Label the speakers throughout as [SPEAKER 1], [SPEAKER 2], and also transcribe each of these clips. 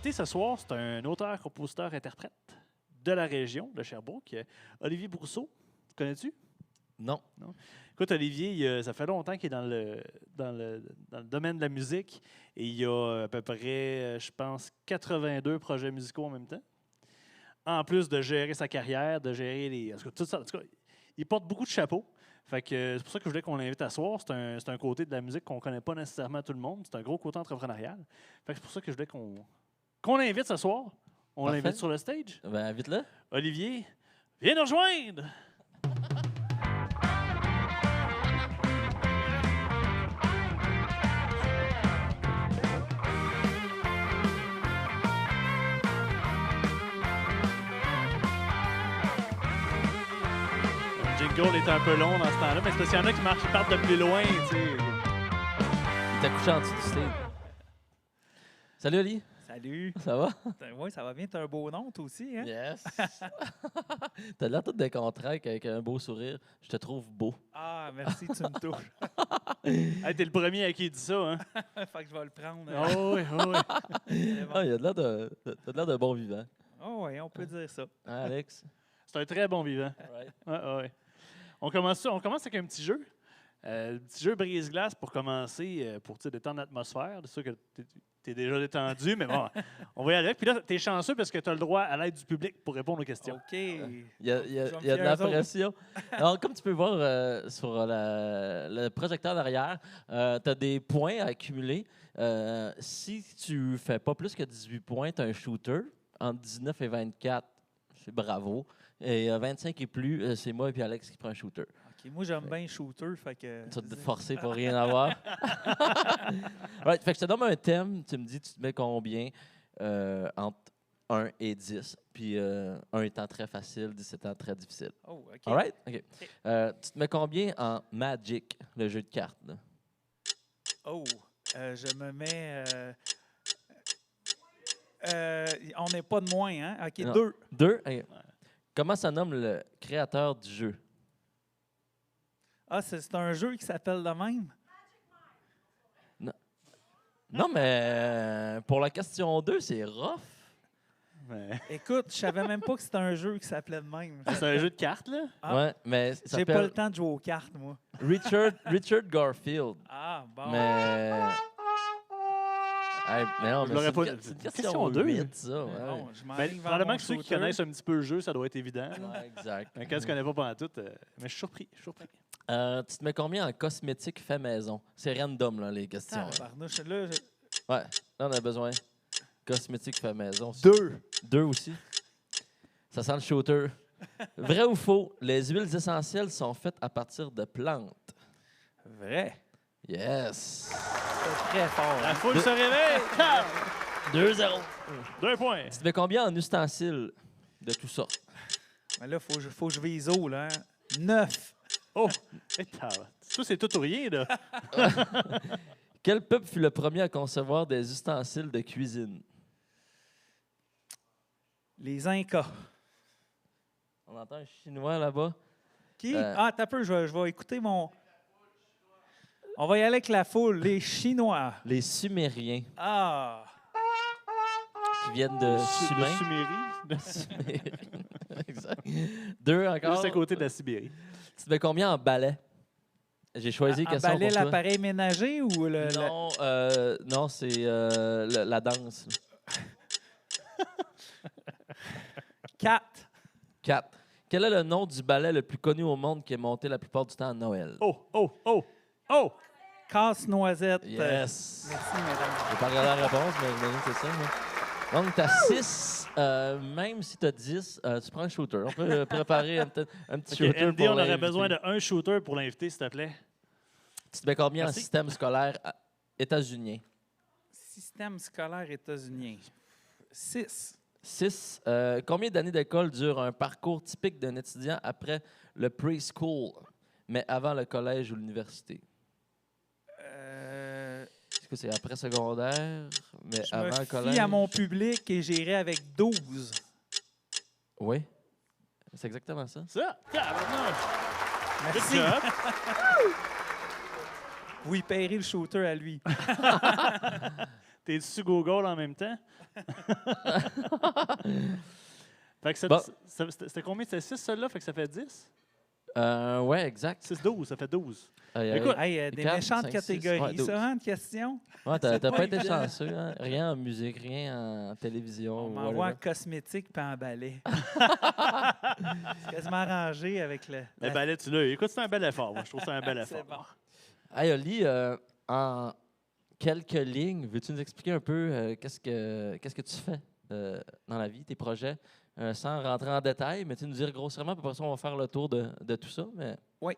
[SPEAKER 1] invité ce soir, c'est un auteur, compositeur, interprète de la région de Sherbrooke, Olivier Brousseau. Connais-tu?
[SPEAKER 2] Non.
[SPEAKER 1] Écoute, Olivier, ça fait longtemps qu'il est dans le domaine de la musique et il y a à peu près, je pense, 82 projets musicaux en même temps. En plus de gérer sa carrière, de gérer les... En tout cas, tout ça, en tout cas, il porte beaucoup de chapeaux. Fait que c'est pour ça que je voulais qu'on l'invite à soir. C'est un côté de la musique qu'on ne connaît pas nécessairement tout le monde. C'est un gros côté entrepreneurial. Fait que c'est pour ça que je voulais qu'on l'invite ce soir. On
[SPEAKER 2] Parfait.
[SPEAKER 1] l'invite sur le stage.
[SPEAKER 2] Ben, invite-le.
[SPEAKER 1] Olivier, viens nous rejoindre! Le jingle est un peu long dans ce temps-là, mais c'est parce qu'il y en a qui partent de plus loin, tu sais.
[SPEAKER 2] Il t'a couché en dessous du stage. Salut, Oli.
[SPEAKER 3] Salut.
[SPEAKER 2] Ça va?
[SPEAKER 3] Oui, ça va bien. T'as un beau nom, toi aussi, hein?
[SPEAKER 2] Yes. T'as l'air tout décontracté avec un beau sourire. Je te trouve beau.
[SPEAKER 3] Ah, merci, tu me touches.
[SPEAKER 1] Hey, t'es le premier à qui il dit ça, hein?
[SPEAKER 3] Fait que je vais le prendre.
[SPEAKER 1] Oh oui, oh oui.
[SPEAKER 2] Ah, il a de l'air de bon vivant.
[SPEAKER 3] Oh oui, on peut dire ça.
[SPEAKER 2] Hein, Alex?
[SPEAKER 1] C'est un très bon vivant.
[SPEAKER 2] Right.
[SPEAKER 1] Ouais. On commence avec un petit jeu. Le petit jeu brise-glace pour commencer, pour détendre l'atmosphère. C'est sûr que tu es déjà détendu, mais bon, on va y aller avec. Puis là, tu es chanceux parce que tu as le droit à l'aide du public pour répondre aux questions.
[SPEAKER 3] OK.
[SPEAKER 2] Il y a
[SPEAKER 3] Je vais me
[SPEAKER 2] de
[SPEAKER 3] fier
[SPEAKER 2] la
[SPEAKER 3] aux autres.
[SPEAKER 2] pression. Alors, comme tu peux voir sur le projecteur derrière, tu as des points à accumuler. Si tu fais pas plus que 18 points, tu as un shooter. Entre 19 et 24, c'est bravo. Et 25 et plus, c'est moi et puis Alex qui prend un shooter.
[SPEAKER 3] OK, moi, j'aime bien shooter, fait que...
[SPEAKER 2] Tu vas te forcer pour rien avoir. Right, fait que je te donne un thème, tu me dis, tu te mets combien entre 1 et 10. Puis 1 étant très facile, 10 étant très difficile.
[SPEAKER 3] Oh, OK.
[SPEAKER 2] All right? OK. Tu te mets combien en Magic, le jeu de cartes? Là?
[SPEAKER 3] Oh, je me mets... on n'est pas de moins, hein? OK,
[SPEAKER 2] Non.
[SPEAKER 3] 2.
[SPEAKER 2] 2? OK. Comment ça nomme le créateur du jeu?
[SPEAKER 3] Ah, c'est un jeu qui s'appelle de même?
[SPEAKER 2] Non, mais pour la question 2, c'est rough.
[SPEAKER 1] Ouais.
[SPEAKER 3] Écoute, je savais même pas que c'était un jeu qui s'appelait de même.
[SPEAKER 1] C'est un jeu de cartes, là?
[SPEAKER 3] Ah.
[SPEAKER 2] Ouais, mais ça
[SPEAKER 3] J'ai pas
[SPEAKER 2] s'appelle
[SPEAKER 3] le temps de jouer aux cartes, moi.
[SPEAKER 2] Richard Garfield.
[SPEAKER 3] Ah, bon.
[SPEAKER 2] Mais... Hey, mais non,
[SPEAKER 1] Je
[SPEAKER 2] mais
[SPEAKER 1] l'aurais
[SPEAKER 2] c'est
[SPEAKER 1] pas-
[SPEAKER 2] une, c'est une
[SPEAKER 1] question
[SPEAKER 2] question
[SPEAKER 1] deux.
[SPEAKER 2] 8, ça. Ouais,
[SPEAKER 3] Bon, je m'en
[SPEAKER 1] Ben,
[SPEAKER 3] vais vers
[SPEAKER 1] probablement
[SPEAKER 3] mon
[SPEAKER 1] que ceux qui
[SPEAKER 3] shooter.
[SPEAKER 1] connaissent un petit peu le jeu, ça doit être évident. là.
[SPEAKER 2] Ouais, exact.
[SPEAKER 1] Quand tu ne connais pas pendant tout, mais je suis surpris.
[SPEAKER 2] Tu te mets combien en cosmétique fait maison? C'est random, là, les questions.
[SPEAKER 3] Ah, barnouche, là,
[SPEAKER 2] Ouais, là, on a besoin. Cosmétique fait maison.
[SPEAKER 3] 2.
[SPEAKER 2] 2 aussi. Ça sent le shooter. Vrai ou faux, les huiles essentielles sont faites à partir de plantes.
[SPEAKER 3] Vrai.
[SPEAKER 2] Yes!
[SPEAKER 3] C'est très fort.
[SPEAKER 1] La
[SPEAKER 3] Hein?
[SPEAKER 1] foule se réveille!
[SPEAKER 2] 2-0.
[SPEAKER 1] 2 points.
[SPEAKER 2] Tu te mets combien en ustensiles de tout ça?
[SPEAKER 3] Mais là, faut que je vise haut, là. Hein? 9.
[SPEAKER 1] Oh! Ça, c'est tout ou rien, là.
[SPEAKER 2] Quel peuple fut le premier à concevoir des ustensiles de cuisine?
[SPEAKER 3] Les Incas.
[SPEAKER 2] On entend un Chinois là-bas.
[SPEAKER 3] Qui?
[SPEAKER 2] Euh,
[SPEAKER 3] Ah, t'as peu, je vais écouter mon... On va y aller avec la foule. Les Chinois.
[SPEAKER 2] Les Sumériens,
[SPEAKER 3] Ah!
[SPEAKER 2] qui viennent de Sumer.
[SPEAKER 1] Sumérie.
[SPEAKER 2] Exact. 2 encore.
[SPEAKER 1] Juste à côté de la Sibérie.
[SPEAKER 2] Tu te mets combien en balai? J'ai choisi une question
[SPEAKER 3] Emballer
[SPEAKER 2] pour toi.
[SPEAKER 3] l'appareil ménager ou le...
[SPEAKER 2] Non, non, c'est la danse.
[SPEAKER 3] 4.
[SPEAKER 2] 4. Quel est le nom du ballet le plus connu au monde qui est monté la plupart du temps à Noël?
[SPEAKER 1] Oh!
[SPEAKER 3] Casse-noisette.
[SPEAKER 2] Yes!
[SPEAKER 3] Merci, mesdames.
[SPEAKER 2] Je n'ai pas regardé la réponse, mais j'imagine que c'est ça. Moi. Donc, tu as 6. Même si tu as 10, tu prends un shooter. On peut préparer un petit
[SPEAKER 1] OK,
[SPEAKER 2] shooter
[SPEAKER 1] Andy,
[SPEAKER 2] pour
[SPEAKER 1] on aurait
[SPEAKER 2] l'invité.
[SPEAKER 1] besoin d'un shooter pour l'inviter, s'il te plaît.
[SPEAKER 2] Tu te mets combien en
[SPEAKER 1] Merci.
[SPEAKER 2] système scolaire états-unien?
[SPEAKER 3] Système scolaire états-unien. 6.
[SPEAKER 2] 6. Combien d'années d'école dure un parcours typique d'un étudiant après le preschool, mais avant le collège ou l'université? Est-ce que c'est après secondaire, mais
[SPEAKER 3] Je
[SPEAKER 2] avant
[SPEAKER 3] me
[SPEAKER 2] le
[SPEAKER 3] fie
[SPEAKER 2] collège?
[SPEAKER 3] à mon public et j'irai avec 12.
[SPEAKER 2] Oui. C'est exactement ça.
[SPEAKER 1] Ça! Tabarnouche! Good
[SPEAKER 3] Merci.
[SPEAKER 1] job!
[SPEAKER 3] Vous y payerez le shooter à lui.
[SPEAKER 1] T'es dessus Google en même temps? Fait que
[SPEAKER 2] Bon.
[SPEAKER 1] c'était combien? C'était 6, celle-là? Fait que ça fait 10?
[SPEAKER 2] Ouais, exact.
[SPEAKER 1] 6, 12, ça fait 12.
[SPEAKER 2] Écoute,
[SPEAKER 3] Hey, des
[SPEAKER 2] quatre,
[SPEAKER 3] méchantes
[SPEAKER 2] cinq,
[SPEAKER 3] catégories,
[SPEAKER 2] six, ouais, 12.
[SPEAKER 3] ça, hein, de questions?
[SPEAKER 2] ouais,
[SPEAKER 3] c'est
[SPEAKER 2] t'as
[SPEAKER 3] pas
[SPEAKER 2] pas été
[SPEAKER 3] évident.
[SPEAKER 2] chanceux. Hein? Rien en musique, rien en télévision.
[SPEAKER 3] On
[SPEAKER 2] ou
[SPEAKER 3] m'envoie en
[SPEAKER 2] whatever.
[SPEAKER 3] cosmétique puis en balai. C'est quasiment arrangé avec le...
[SPEAKER 1] Le balai, tu l'as. Écoute, c'est un bel effort. Moi, je trouve que c'est un bel
[SPEAKER 3] C'est
[SPEAKER 1] effort.
[SPEAKER 3] bon.
[SPEAKER 2] Hey, Oli, en quelques lignes, veux-tu nous expliquer un peu qu'est-ce que tu fais dans la vie, tes projets, sans rentrer en détail, mais tu nous dire grossièrement, puis après ça, on va faire le tour de tout ça. Mais...
[SPEAKER 3] Oui.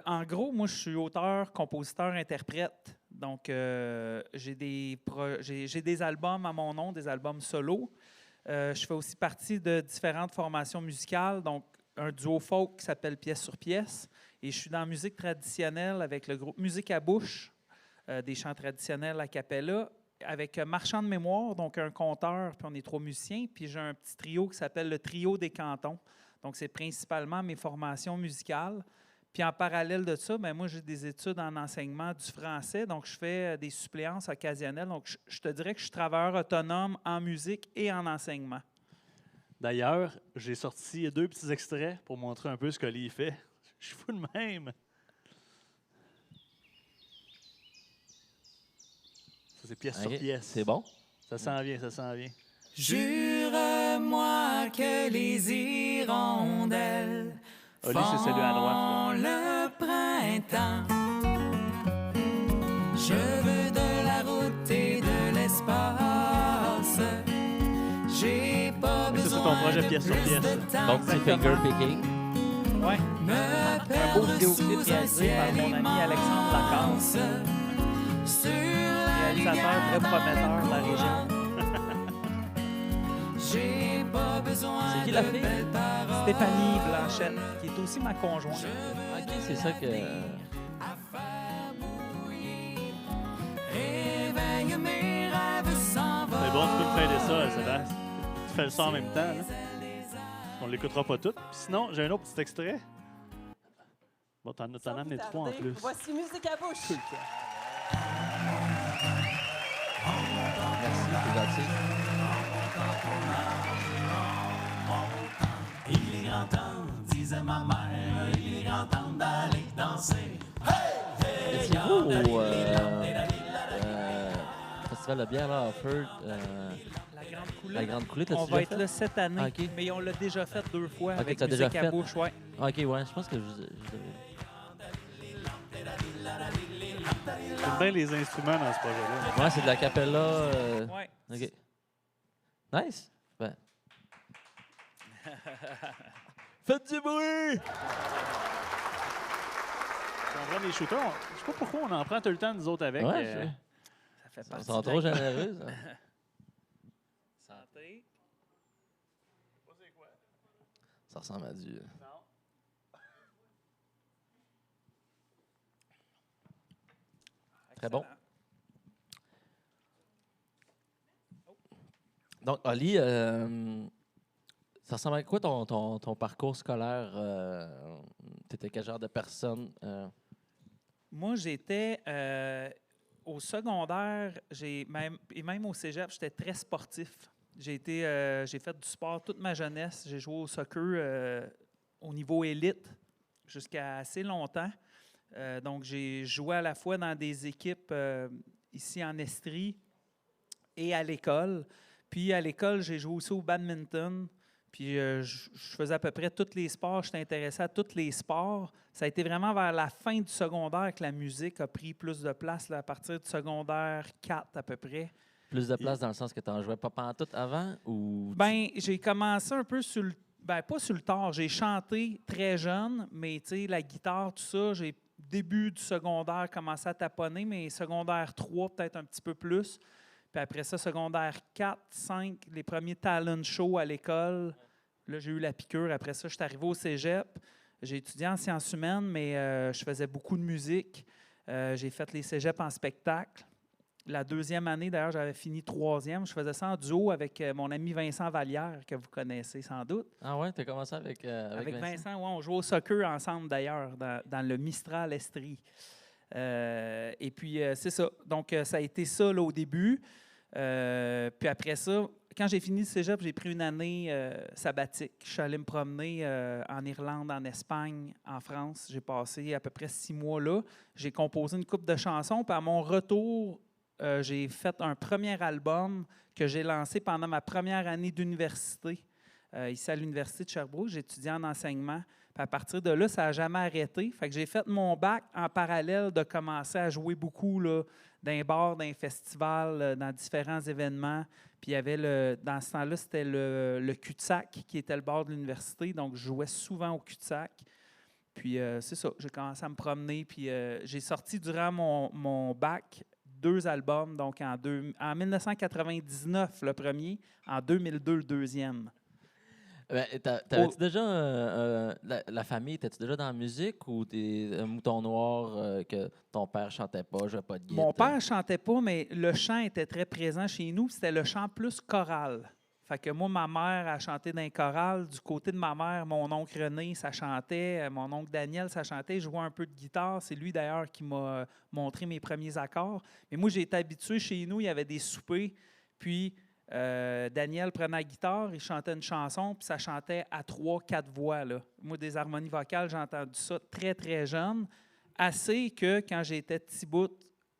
[SPEAKER 3] En gros, moi, je suis auteur, compositeur, interprète. Donc, j'ai des albums à mon nom, des albums solo. Je fais aussi partie de différentes formations musicales, donc un duo folk qui s'appelle Pièce sur pièce. Et je suis dans la musique traditionnelle avec le groupe Musique à bouche, des chants traditionnels a cappella, avec Marchand de mémoire, donc un conteur, puis on est 3 musiciens. Puis j'ai un petit trio qui s'appelle le Trio des cantons. Donc, c'est principalement mes formations musicales. Puis en parallèle de ça, ben moi, j'ai des études en enseignement du français. Donc, je fais des suppléances occasionnelles. Donc, je te dirais que je suis travailleur autonome en musique et en enseignement.
[SPEAKER 1] D'ailleurs, j'ai sorti 2 petits extraits pour montrer un peu ce qu'Oli fait. Je suis fou de même. Ça, c'est pièce sur
[SPEAKER 2] Ok,
[SPEAKER 1] pièce.
[SPEAKER 2] c'est bon.
[SPEAKER 1] Ça s'en vient, ça s'en vient.
[SPEAKER 4] Jure-moi que les hirondelles
[SPEAKER 1] Oli, c'est celui à droite.
[SPEAKER 4] font le printemps. Je veux de la route et de l'espace. J'ai pas
[SPEAKER 1] Mais ça, c'est
[SPEAKER 4] besoin
[SPEAKER 1] ton projet
[SPEAKER 4] de
[SPEAKER 1] pièce sur
[SPEAKER 4] plus
[SPEAKER 1] pièce.
[SPEAKER 4] de temps.
[SPEAKER 2] Donc, petit finger picking.
[SPEAKER 3] Ouais.
[SPEAKER 4] Me
[SPEAKER 3] Un beau
[SPEAKER 4] perdre
[SPEAKER 3] vidéoclip
[SPEAKER 4] sous un
[SPEAKER 3] réalisé par
[SPEAKER 4] ciel
[SPEAKER 3] mon ami Alexandre Lacasse,
[SPEAKER 4] immense. Sur la
[SPEAKER 3] réalisateur très
[SPEAKER 4] lumière
[SPEAKER 3] prometteur de la région.
[SPEAKER 4] J'ai pas besoin
[SPEAKER 2] C'est qui
[SPEAKER 4] de
[SPEAKER 2] la fille?
[SPEAKER 4] belles paroles.
[SPEAKER 3] Stéphanie Blanchette, qui est aussi ma conjointe.
[SPEAKER 2] OK, c'est ça que...
[SPEAKER 4] Réveille mes rêves sans vol.
[SPEAKER 1] C'est bon, tu peux me faire ça, Sébastien. Tu fais le son en même temps. Là. On ne l'écoutera pas tout. Puis sinon, j'ai un autre petit extrait. Bon, t'en as amené 3 en plus.
[SPEAKER 5] Voici Musique à bouche.
[SPEAKER 2] Merci, c'est gentil.
[SPEAKER 4] Il est grand temps, disait ma mère, il est grand temps d'aller danser.
[SPEAKER 2] Étiez-vous au Festival de bière là, à Offord,
[SPEAKER 3] La Grande Coulée.
[SPEAKER 2] la Grande Coulée,
[SPEAKER 3] On
[SPEAKER 2] t'as-tu
[SPEAKER 3] va
[SPEAKER 2] déjà
[SPEAKER 3] être
[SPEAKER 2] fait?
[SPEAKER 3] là cette année,
[SPEAKER 2] Ah, ok.
[SPEAKER 3] mais on l'a déjà fait 2 fois
[SPEAKER 2] Ok,
[SPEAKER 3] avec
[SPEAKER 2] t'as
[SPEAKER 3] Musique
[SPEAKER 2] déjà
[SPEAKER 3] à
[SPEAKER 2] fait.
[SPEAKER 3] bouche. Ouais.
[SPEAKER 2] OK, ouais, je pense que je
[SPEAKER 1] J'aime bien les instruments dans ce projet-là.
[SPEAKER 2] Ouais, c'est de la capella.
[SPEAKER 3] Ouais.
[SPEAKER 2] OK. Nice. Ben. Faites du bruit!
[SPEAKER 1] On prend des shooters. Je sais pas pourquoi on en prend tout le temps, nous autres, avec.
[SPEAKER 2] Ouais, je sais.
[SPEAKER 3] Ça fait
[SPEAKER 2] Ils
[SPEAKER 3] partie
[SPEAKER 2] sont
[SPEAKER 3] de
[SPEAKER 2] trop
[SPEAKER 3] la-
[SPEAKER 2] généreux. Ça.
[SPEAKER 3] Santé.
[SPEAKER 2] Ça ressemble à du... Très bon.
[SPEAKER 3] Excellent.
[SPEAKER 2] Donc, Oli, ça ressemble à quoi ton parcours scolaire? Tu étais quel genre de personne?
[SPEAKER 3] Moi, j'étais au secondaire, et même au cégep, j'étais très sportif. J'ai fait du sport toute ma jeunesse. J'ai joué au soccer au niveau élite jusqu'à assez longtemps. Donc, j'ai joué à la fois dans des équipes ici en Estrie et à l'école. Puis à l'école, j'ai joué aussi au badminton. Puis je faisais à peu près tous les sports. J'étais intéressé à tous les sports. Ça a été vraiment vers la fin du secondaire que la musique a pris plus de place, là, à partir du secondaire 4 à peu près.
[SPEAKER 2] Plus de place dans le sens que tu en jouais pas pantoute avant? Ou
[SPEAKER 3] Ben, j'ai commencé un peu sur le... Ben, pas sur le tard. J'ai chanté très jeune, mais tu sais, la guitare, tout ça, j'ai début du secondaire commencé à taponner, mais secondaire 3, peut-être un petit peu plus. Puis après ça, secondaire 4, 5, les premiers talent shows à l'école. Là, j'ai eu la piqûre. Après ça, je suis arrivé au cégep. J'ai étudié en sciences humaines, mais je faisais beaucoup de musique. J'ai fait les cégeps en spectacle. La deuxième année, d'ailleurs, j'avais fini 3e. Je faisais ça en duo avec mon ami Vincent Vallière, que vous connaissez sans doute.
[SPEAKER 2] Ah ouais, tu as commencé avec
[SPEAKER 3] Avec
[SPEAKER 2] Vincent?
[SPEAKER 3] Vincent, ouais, on jouait au soccer ensemble, d'ailleurs, dans le Mistral Estrie. Et puis, c'est ça. Donc, ça a été ça là, au début. Puis après ça, quand j'ai fini le cégep, j'ai pris une année sabbatique. Je suis allé me promener en Irlande, en Espagne, en France. J'ai passé à peu près 6 mois là. J'ai composé une couple de chansons. Puis à mon retour, j'ai fait un premier album que j'ai lancé pendant ma première année d'université. Ici à l'Université de Sherbrooke, j'étudiais en enseignement. Puis à partir de là, ça n'a jamais arrêté. Fait que j'ai fait mon bac en parallèle de commencer à jouer beaucoup là, dans les bars, dans les festivals, dans différents événements. Puis il y avait dans ce temps-là, c'était le cul-de-sac qui était le bar de l'université. Donc, je jouais souvent au cul-de-sac. Puis c'est ça, j'ai commencé à me promener. Puis j'ai sorti durant mon bac 2 albums. Donc en 1999, le premier. En 2002, le deuxième.
[SPEAKER 2] Ben, t'avais-tu déjà la famille, étais-tu déjà dans la musique ou t'es un mouton noir que ton père chantait pas, jouait pas de guitare?
[SPEAKER 3] Mon père chantait pas, mais le chant était très présent chez nous. C'était le chant plus choral. Fait que moi, ma mère a chanté dans les chorales. Du côté de ma mère, mon oncle René, ça chantait. Mon oncle Daniel, ça chantait. Je jouais un peu de guitare. C'est lui, d'ailleurs, qui m'a montré mes premiers accords. Mais moi, j'ai été habitué chez nous. Il y avait des soupers. Puis, Daniel prenait la guitare, il chantait une chanson, puis ça chantait à 3-4 voix. Là. Moi, des harmonies vocales, j'ai entendu ça très, très jeune. Assez que, quand j'étais petit bout,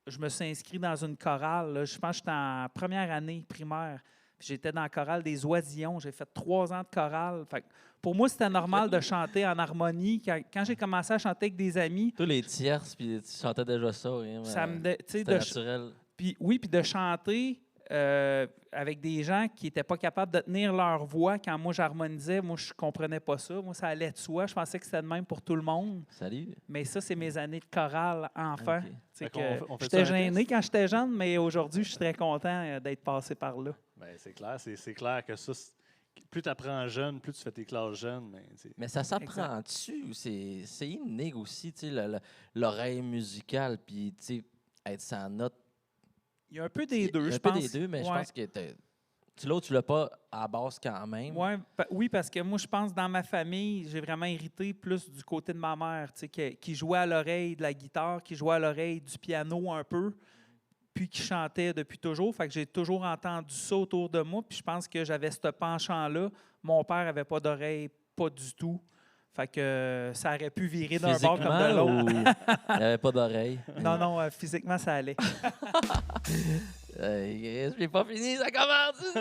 [SPEAKER 3] je me suis inscrit dans une chorale. Là. Je pense que j'étais en première année primaire. J'étais dans la chorale des Oisillons. J'ai fait 3 ans de chorale. Fait que pour moi, c'était normal de chanter en harmonie. Quand j'ai commencé à chanter avec des amis...
[SPEAKER 2] Tous les tierces, puis tu chantais déjà ça. Hein,
[SPEAKER 3] ça me
[SPEAKER 2] c'était naturel.
[SPEAKER 3] Puis de chanter... avec des gens qui n'étaient pas capables de tenir leur voix quand moi j'harmonisais. Moi, je ne comprenais pas ça. Moi, ça allait de soi. Je pensais que c'était de même pour tout le monde.
[SPEAKER 2] Salut.
[SPEAKER 3] Mais ça, c'est mes années de chorale enfant.
[SPEAKER 2] Okay.
[SPEAKER 3] J'étais gêné quand j'étais jeune, mais aujourd'hui, je suis très content d'être passé par là.
[SPEAKER 1] Bien, c'est clair. C'est clair que ça, plus tu apprends jeune, plus tu fais tes classes jeunes.
[SPEAKER 2] Mais ça s'apprend-tu? C'est inné aussi, l'oreille musicale, puis être sans note.
[SPEAKER 3] Il y a un peu des deux, je pense.
[SPEAKER 2] Il y a un peu des deux, mais je pense que tu l'as pas à la base quand même.
[SPEAKER 3] Oui, parce que moi, je pense dans ma famille, j'ai vraiment hérité plus du côté de ma mère, qui jouait à l'oreille de la guitare, qui jouait à l'oreille du piano un peu, puis qui chantait depuis toujours. Fait que j'ai toujours entendu ça autour de moi, puis je pense que j'avais ce penchant-là. Mon père n'avait pas d'oreille, pas du tout. Fait que ça aurait pu virer d'un bord comme de l'autre.
[SPEAKER 2] Il n'y avait pas d'oreille.
[SPEAKER 3] Non, physiquement, ça allait.
[SPEAKER 2] Je n'ai pas fini, ça commence!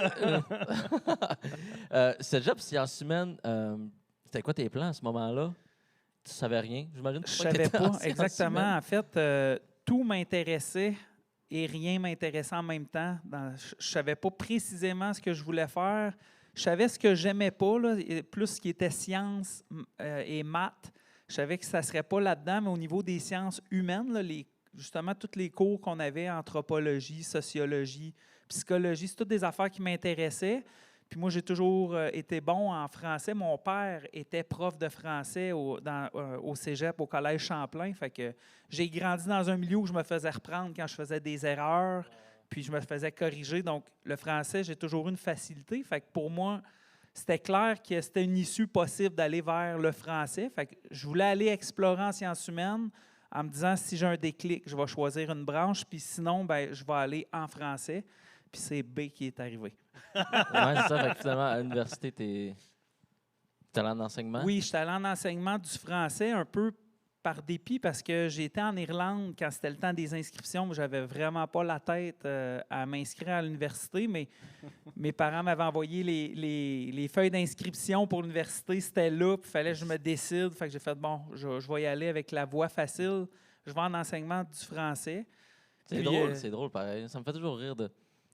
[SPEAKER 2] Cégep Sciences humaines, c'était quoi tes plans à ce moment-là? Tu savais rien? J'imagine
[SPEAKER 3] Je ne savais pas, exactement. En fait, tout m'intéressait et rien m'intéressait en même temps. Je ne savais pas précisément ce que je voulais faire. Je savais ce que j'aimais pas, là, plus ce qui était sciences et maths. Je savais que ça ne serait pas là-dedans, mais au niveau des sciences humaines, là, justement, tous les cours qu'on avait, anthropologie, sociologie, psychologie, c'est toutes des affaires qui m'intéressaient. Puis moi, j'ai toujours été bon en français. Mon père était prof de français au cégep, au Collège Champlain. Fait que j'ai grandi dans un milieu où je me faisais reprendre quand je faisais des erreurs. Puis je me faisais corriger. Donc, le français, j'ai toujours eu une facilité. Fait que pour moi, c'était clair que c'était une issue possible d'aller vers le français. Fait que je voulais aller explorer en sciences humaines en me disant, si j'ai un déclic, je vais choisir une branche. Puis sinon, ben, je vais aller en français. Puis c'est B qui est arrivé.
[SPEAKER 2] Oui, c'est ça. Fait que finalement, à l'université, tu es allé en enseignement?
[SPEAKER 3] Oui, je suis allé en enseignement du français un peu par dépit parce que j'étais en Irlande quand c'était le temps des inscriptions. Je n'avais vraiment pas la tête à m'inscrire à l'université, mais mes parents m'avaient envoyé les feuilles d'inscription pour l'université. C'était là, puis il fallait que je me décide. Fait que j'ai fait, bon, je vais y aller avec la voie facile. Je vais en enseignement du français.
[SPEAKER 2] C'est drôle, pareil. Ça me fait toujours rire de...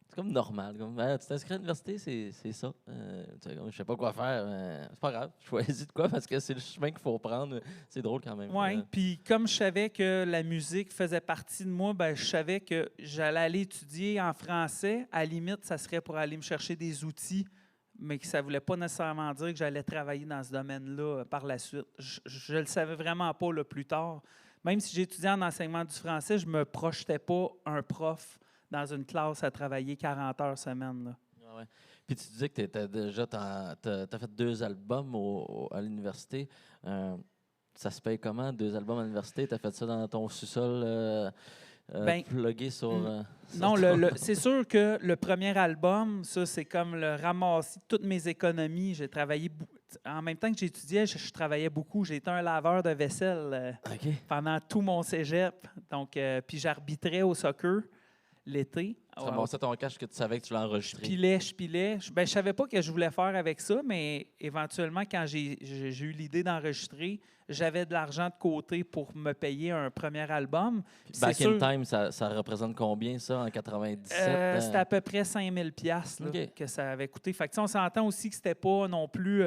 [SPEAKER 2] C'est comme normal. Comme, tu t'inscris à l'université, c'est ça. Je sais pas quoi faire. C'est pas grave. Je choisis de quoi parce que c'est le chemin qu'il faut prendre. C'est drôle quand même.
[SPEAKER 3] Oui, puis comme je savais que la musique faisait partie de moi, ben, je savais que j'allais aller étudier en français. À la limite, ça serait pour aller me chercher des outils, mais que ça ne voulait pas nécessairement dire que j'allais travailler dans ce domaine-là par la suite. Je ne le savais vraiment pas là, plus tard. Même si j'étudiais en enseignement du français, je ne me projetais pas un prof dans une classe à travailler 40 heures semaine. Là.
[SPEAKER 2] Ouais. Puis tu disais que tu as fait 2 albums à l'université. Ça se paye comment, 2 albums à l'université? Tu as fait ça dans ton sous-sol? plugger sur...
[SPEAKER 3] Non, c'est sûr que le premier album, ça, c'est comme le ramassis de toutes mes économies. J'ai travaillé... En même temps que j'étudiais, je travaillais beaucoup. J'ai été un laveur de vaisselle pendant tout mon cégep. Donc, puis j'arbitrais au soccer l'été.
[SPEAKER 2] Tu ramassais ton cash que tu savais que tu l'as enregistré.
[SPEAKER 3] Je pilais. Je savais pas ce que je voulais faire avec ça, mais éventuellement, quand j'ai eu l'idée d'enregistrer, j'avais de l'argent de côté pour me payer un premier album.
[SPEAKER 2] Back in time, ça représente combien, ça, en 97?
[SPEAKER 3] C'était à peu près 5000 $, que ça avait coûté. Fait que, on s'entend aussi que c'était pas non plus...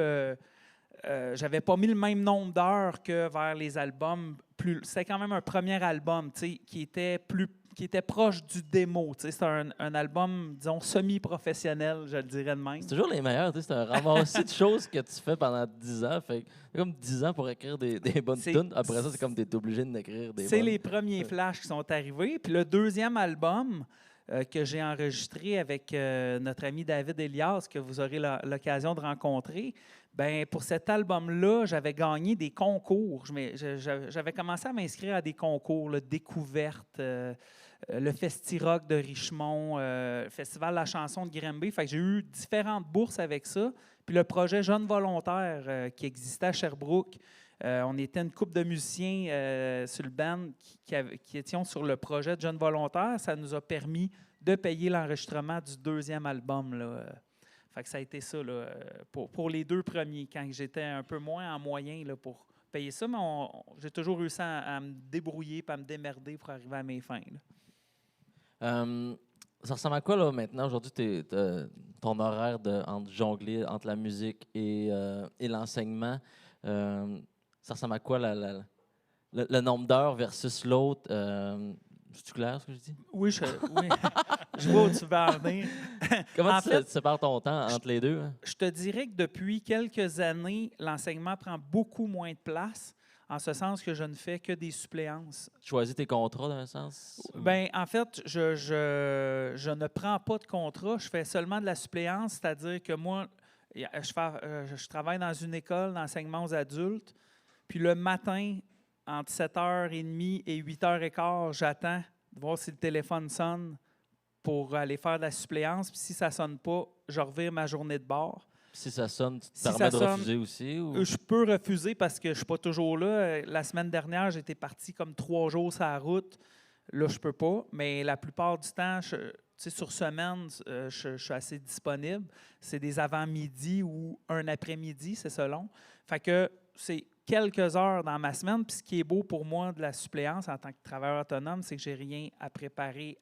[SPEAKER 3] j'avais pas mis le même nombre d'heures que vers les albums. C'était quand même un premier album qui était proche du démo. C'était un album, disons, semi-professionnel, je le dirais de même.
[SPEAKER 2] C'est toujours les meilleurs. C'est un ramassis de choses que tu fais pendant 10 ans. Fait comme 10 ans pour écrire des bonnes tunes. Après ça, c'est comme tu es obligé d'écrire des bonnes.
[SPEAKER 3] C'est les premiers flashs qui sont arrivés. Puis le deuxième album que j'ai enregistré avec notre ami David Elias, que vous aurez l'occasion de rencontrer, ben pour cet album-là, j'avais gagné des concours. J'avais commencé à m'inscrire à des concours, le Découverte, le Festi-Rock de Richemont, le Festival de la chanson de Granby. Fait que j'ai eu différentes bourses avec ça. Puis le projet Jeunes volontaires qui existait à Sherbrooke, on était une couple de musiciens sur le band qui étions sur le projet de Jeunes volontaires. Ça nous a permis de payer l'enregistrement du deuxième album, là. Fait que ça a été ça là, pour les deux premiers, quand j'étais un peu moins en moyen là, pour payer ça, mais j'ai toujours réussi à me débrouiller et à me démerder pour arriver à mes fins.
[SPEAKER 2] Ça ressemble à quoi là, maintenant? Aujourd'hui, ton horaire entre jongler entre la musique et l'enseignement, ça ressemble à quoi le nombre d'heures versus l'autre? C'est-tu clair ce que je dis?
[SPEAKER 3] Oui, je vois où tu veux en venir.
[SPEAKER 2] Comment tu sépares ton temps entre les deux? Hein?
[SPEAKER 3] Je te dirais que depuis quelques années, l'enseignement prend beaucoup moins de place, en ce sens que je ne fais que des suppléances.
[SPEAKER 2] Tu choisis tes contrats, dans un sens?
[SPEAKER 3] Bien, en fait, je ne prends pas de contrat, je fais seulement de la suppléance, c'est-à-dire que moi, je travaille dans une école d'enseignement aux adultes, puis le matin, entre 7h30 et 8h15, j'attends de voir si le téléphone sonne pour aller faire de la suppléance. Puis si ça ne sonne pas, je revire ma journée de bord.
[SPEAKER 2] Si ça sonne, tu te permets de refuser aussi? Ou?
[SPEAKER 3] Je peux refuser parce que je ne suis pas toujours là. La semaine dernière, j'étais parti comme 3 jours sur la route. Là, je ne peux pas. Mais la plupart du temps, sur semaine, je suis assez disponible. C'est des avant-midi ou un après-midi, c'est selon. Fait que c'est quelques heures dans ma semaine. Puis ce qui est beau pour moi de la suppléance en tant que travailleur autonome, c'est que j'ai rien à préparer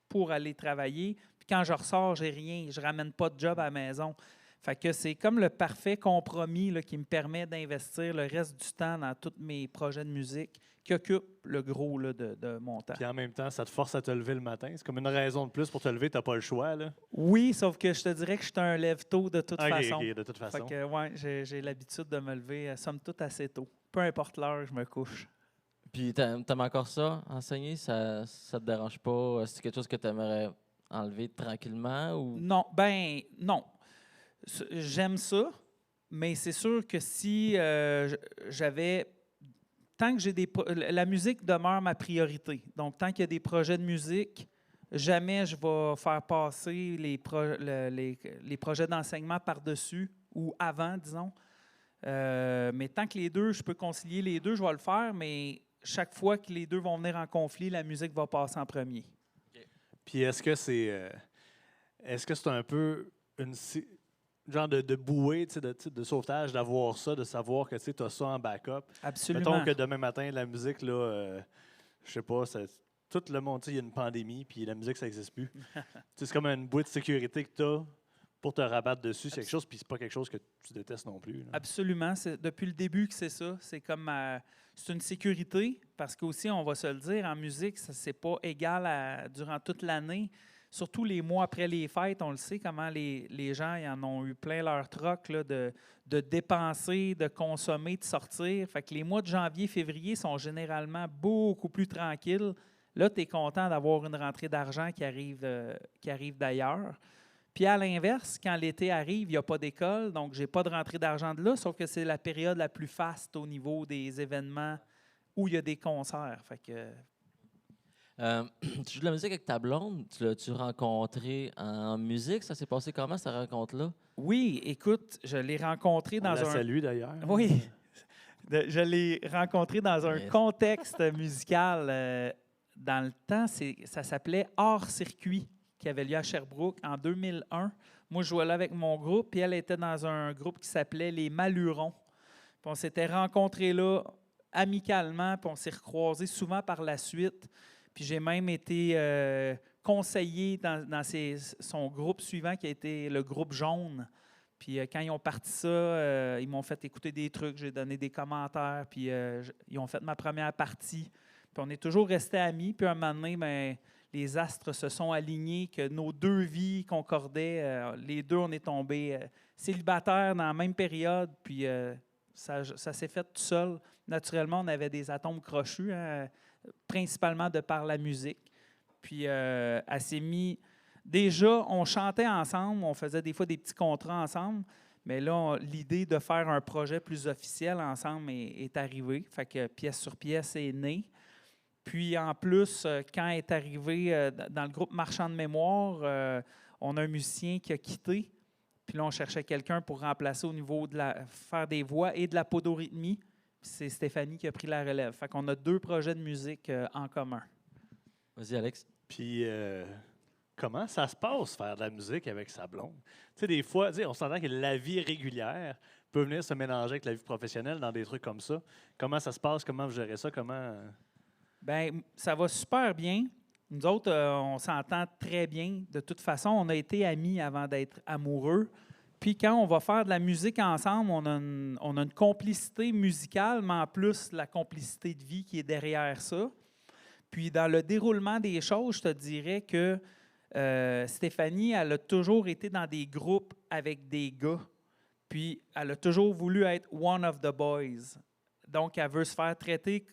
[SPEAKER 3] pour aller travailler. Puis quand je ressors, j'ai rien. Je ramène pas de job à la maison. Fait que c'est comme le parfait compromis là, qui me permet d'investir le reste du temps dans tous mes projets de musique qui occupent le gros là, de mon temps.
[SPEAKER 1] Puis en même temps, ça te force à te lever le matin. C'est comme une raison de plus pour te lever, tu n'as pas le choix. Là.
[SPEAKER 3] Oui, sauf que je te dirais que je suis un lève-tôt de toute façon.
[SPEAKER 1] OK, de toute façon.
[SPEAKER 3] Fait que, ouais, j'ai l'habitude de me lever, somme toute, assez tôt. Peu importe l'heure, je me couche.
[SPEAKER 2] Puis t'aimes encore ça, enseigner? Ça te dérange pas? C'est quelque chose que tu aimerais enlever tranquillement? Ou?
[SPEAKER 3] Non, non. J'aime ça, mais c'est sûr que si j'avais... Tant que j'ai la musique demeure ma priorité. Donc, tant qu'il y a des projets de musique, jamais je vais faire passer les projets d'enseignement par-dessus ou avant, disons. Mais tant que je peux concilier les deux, je vais le faire, mais chaque fois que les deux vont venir en conflit, la musique va passer en premier.
[SPEAKER 1] Okay. Puis est-ce que c'est un peu une genre de bouée, de sauvetage, d'avoir ça, de savoir que tu as ça en backup?
[SPEAKER 3] Absolument.
[SPEAKER 1] Mettons que demain matin, la musique, là, je sais pas, tout le monde, il y a une pandémie, puis la musique, ça n'existe plus. C'est comme une bouée de sécurité que tu as pour te rabattre dessus. C'est quelque chose, puis c'est pas quelque chose que tu détestes non plus. Là.
[SPEAKER 3] Absolument. C'est depuis le début que c'est ça. C'est comme c'est une sécurité, parce qu'aussi, on va se le dire, en musique, ça c'est pas égal durant toute l'année. Surtout les mois après les fêtes, on le sait comment les gens ils en ont eu plein leur troc là, de dépenser, de consommer, de sortir. Fait que les mois de janvier, février sont généralement beaucoup plus tranquilles. Là, tu es content d'avoir une rentrée d'argent qui arrive d'ailleurs. Puis à l'inverse, quand l'été arrive, il n'y a pas d'école, donc je n'ai pas de rentrée d'argent de là, sauf que c'est la période la plus faste au niveau des événements où il y a des concerts. Fait que...
[SPEAKER 2] Tu joues de la musique avec ta blonde. Tu l'as-tu rencontré en musique? Ça s'est passé comment, cette rencontre-là?
[SPEAKER 3] Oui, écoute, je l'ai rencontré
[SPEAKER 1] On
[SPEAKER 3] dans
[SPEAKER 1] la
[SPEAKER 3] un...
[SPEAKER 1] salue d'ailleurs.
[SPEAKER 3] Oui, je l'ai rencontré dans un
[SPEAKER 2] Yes.
[SPEAKER 3] contexte musical. Dans le temps, ça s'appelait Hors Circuit, qui avait lieu à Sherbrooke en 2001. Moi, je jouais là avec mon groupe, puis elle était dans un groupe qui s'appelait Les Malurons. Puis on s'était rencontrés là amicalement, puis on s'est recroisés souvent par la suite. Puis j'ai même été conseiller dans son groupe suivant, qui a été le groupe Jaune. Puis quand ils ont parti ça, ils m'ont fait écouter des trucs, j'ai donné des commentaires, puis ils ont fait ma première partie. Puis on est toujours restés amis. Puis un moment donné, ben, les astres se sont alignés, que nos deux vies concordaient. Les deux, on est tombés célibataires dans la même période. Puis ça s'est fait tout seul. Naturellement, on avait des atomes crochus, hein, principalement de par la musique. Puis elle s'est mise... Déjà, on chantait ensemble, on faisait des fois des petits contrats ensemble, mais là, l'idée de faire un projet plus officiel ensemble est arrivée. Fait que pièce sur pièce est née. Puis en plus, quand est arrivé dans le groupe Marchand de mémoire, on a un musicien qui a quitté. Puis là, on cherchait quelqu'un pour remplacer au niveau de faire des voix et de la podorythmie. Puis c'est Stéphanie qui a pris la relève. Fait qu'on a 2 projets de musique en commun.
[SPEAKER 2] Vas-y, Alex.
[SPEAKER 1] Puis, comment ça se passe faire de la musique avec sa blonde? Tu sais, des fois, on s'entend que la vie régulière peut venir se mélanger avec la vie professionnelle dans des trucs comme ça. Comment ça se passe? Comment vous gérez ça? Comment...
[SPEAKER 3] Bien, ça va super bien. Nous autres, on s'entend très bien. De toute façon, on a été amis avant d'être amoureux. Puis quand on va faire de la musique ensemble, on a une complicité musicale, mais en plus, la complicité de vie qui est derrière ça. Puis dans le déroulement des choses, je te dirais que Stéphanie, elle a toujours été dans des groupes avec des gars. Puis elle a toujours voulu être one of the boys. Donc, elle veut se faire traiter,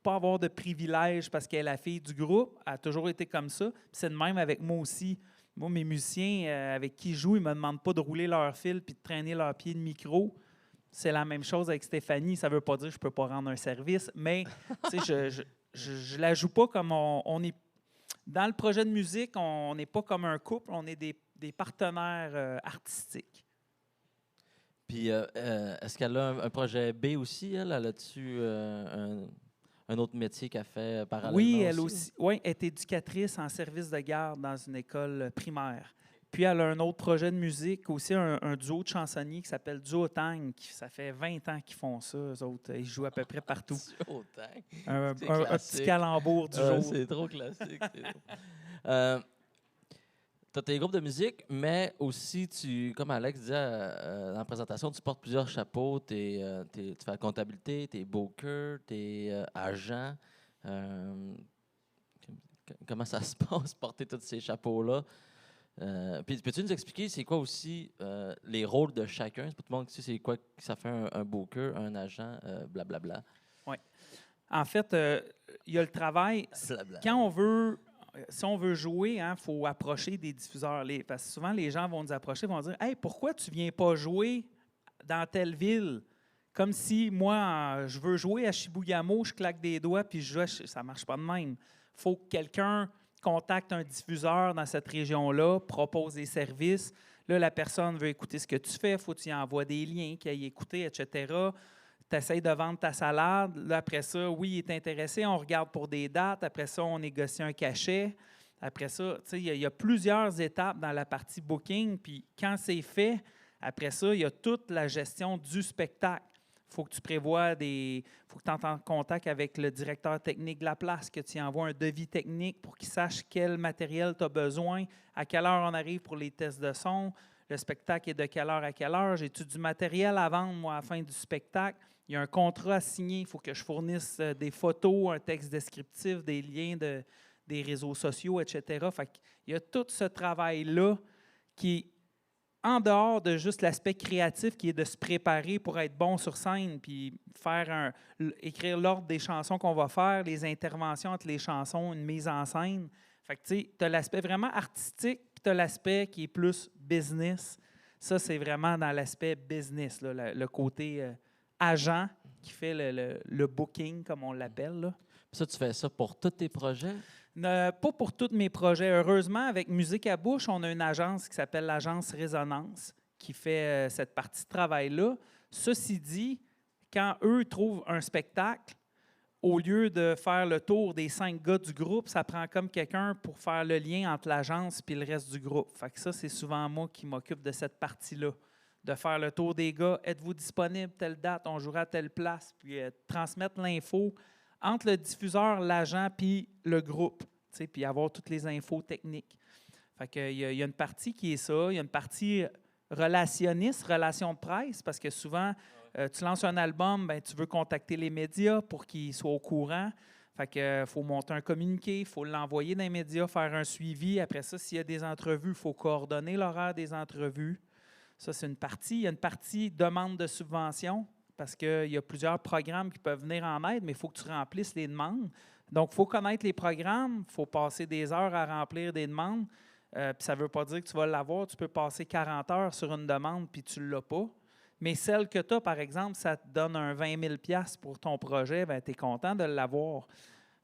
[SPEAKER 3] pas avoir de privilèges parce qu'elle est la fille du groupe. Elle a toujours été comme ça. Puis c'est de même avec moi aussi. Moi, mes musiciens avec qui je joue, ils ne me demandent pas de rouler leur fil puis de traîner leur pied de micro. C'est la même chose avec Stéphanie. Ça ne veut pas dire que je ne peux pas rendre un service, mais je la joue pas comme on est. Dans le projet de musique, on n'est pas comme un couple, on est des partenaires artistiques.
[SPEAKER 2] Puis, est-ce qu'elle a un projet B aussi, elle? Elle a-tu un autre métier qu'elle fait parallèlement?
[SPEAKER 3] Oui, elle aussi. Oui, elle est éducatrice en service de garde dans une école primaire. Puis, elle a un autre projet de musique, aussi un duo de chansonniers qui s'appelle Duo Tang. Ça fait 20 ans qu'ils font ça, eux autres. Ils jouent à peu près partout.
[SPEAKER 2] Duo Tang.
[SPEAKER 3] Un
[SPEAKER 2] classique.
[SPEAKER 3] petit calembour du jour.
[SPEAKER 2] C'est trop classique. Tu as tes groupes de musique, mais aussi, comme Alex disait dans la présentation, tu portes plusieurs chapeaux. Tu fais la comptabilité, tu es booker, tu es agent. Comment ça se passe, porter tous ces chapeaux-là? Puis peux-tu nous expliquer c'est quoi aussi les rôles de chacun? C'est pour tout le monde qui sait c'est quoi que ça fait un booker, un agent, blablabla.
[SPEAKER 3] Oui. En fait, il y a le travail.
[SPEAKER 2] Blabla.
[SPEAKER 3] Si on veut jouer, il faut approcher des diffuseurs. Parce que souvent, les gens vont nous approcher, vont dire « Hey, pourquoi tu ne viens pas jouer dans telle ville? » Comme si, moi, je veux jouer à Chibougamau, je claque des doigts, puis je joue. Ça ne marche pas de même. Il faut que quelqu'un contacte un diffuseur dans cette région-là, propose des services. Là, la personne veut écouter ce que tu fais, il faut que tu y envoies des liens, qu'il aille écouter, etc. Tu essaies de vendre ta salade. Là, après ça, oui, il est intéressé, on regarde pour des dates. Après ça, on négocie un cachet. Après ça, il y a plusieurs étapes dans la partie booking. Puis quand c'est fait, après ça, il y a toute la gestion du spectacle. Il faut que tu prévois faut que tu entres en contact avec le directeur technique de la place, que tu envoies un devis technique pour qu'il sache quel matériel tu as besoin, à quelle heure on arrive pour les tests de son, le spectacle est de quelle heure à quelle heure, j'ai-tu du matériel à vendre, moi, à la fin du spectacle? Il y a un contrat à signer, il faut que je fournisse des photos, un texte descriptif, des liens des réseaux sociaux, etc. Fait qu'il y a tout ce travail-là qui est en dehors de juste l'aspect créatif qui est de se préparer pour être bon sur scène, puis écrire l'ordre des chansons qu'on va faire, les interventions entre les chansons, une mise en scène. Fait que tu as l'aspect vraiment artistique, puis tu as l'aspect qui est plus business. Ça, c'est vraiment dans l'aspect business, là, le côté agent qui fait le booking, comme on l'appelle, là.
[SPEAKER 2] Ça, tu fais ça pour tous tes projets?
[SPEAKER 3] Pas pour tous mes projets. Heureusement, avec Musique à bouche, on a une agence qui s'appelle l'agence Résonance qui fait cette partie de travail-là. Ceci dit, quand eux trouvent un spectacle, au lieu de faire le tour des 5 gars du groupe, ça prend comme quelqu'un pour faire le lien entre l'agence et le reste du groupe. Fait que ça, c'est souvent moi qui m'occupe de cette partie-là, de faire le tour des gars. Êtes-vous disponible telle date? On jouera à telle place. Puis transmettre l'info entre le diffuseur, l'agent puis le groupe, puis avoir toutes les infos techniques. Fait que, il y a une partie qui est ça. Il y a une partie relationniste, relation de presse, parce que souvent, tu lances un album, ben, tu veux contacter les médias pour qu'ils soient au courant. Fait que faut monter un communiqué, il faut l'envoyer dans les médias, faire un suivi. Après ça, s'il y a des entrevues, il faut coordonner l'horaire des entrevues. Ça, c'est une partie. Il y a une partie demande de subvention, parce qu'il y a plusieurs programmes qui peuvent venir en aide, mais il faut que tu remplisses les demandes. Donc, il faut connaître les programmes, il faut passer des heures à remplir des demandes. Puis ça ne veut pas dire que tu vas l'avoir. Tu peux passer 40 heures sur une demande puis tu ne l'as pas. Mais celle que tu as, par exemple, ça te donne un 20 000 $ pour ton projet, ben, tu es content de l'avoir.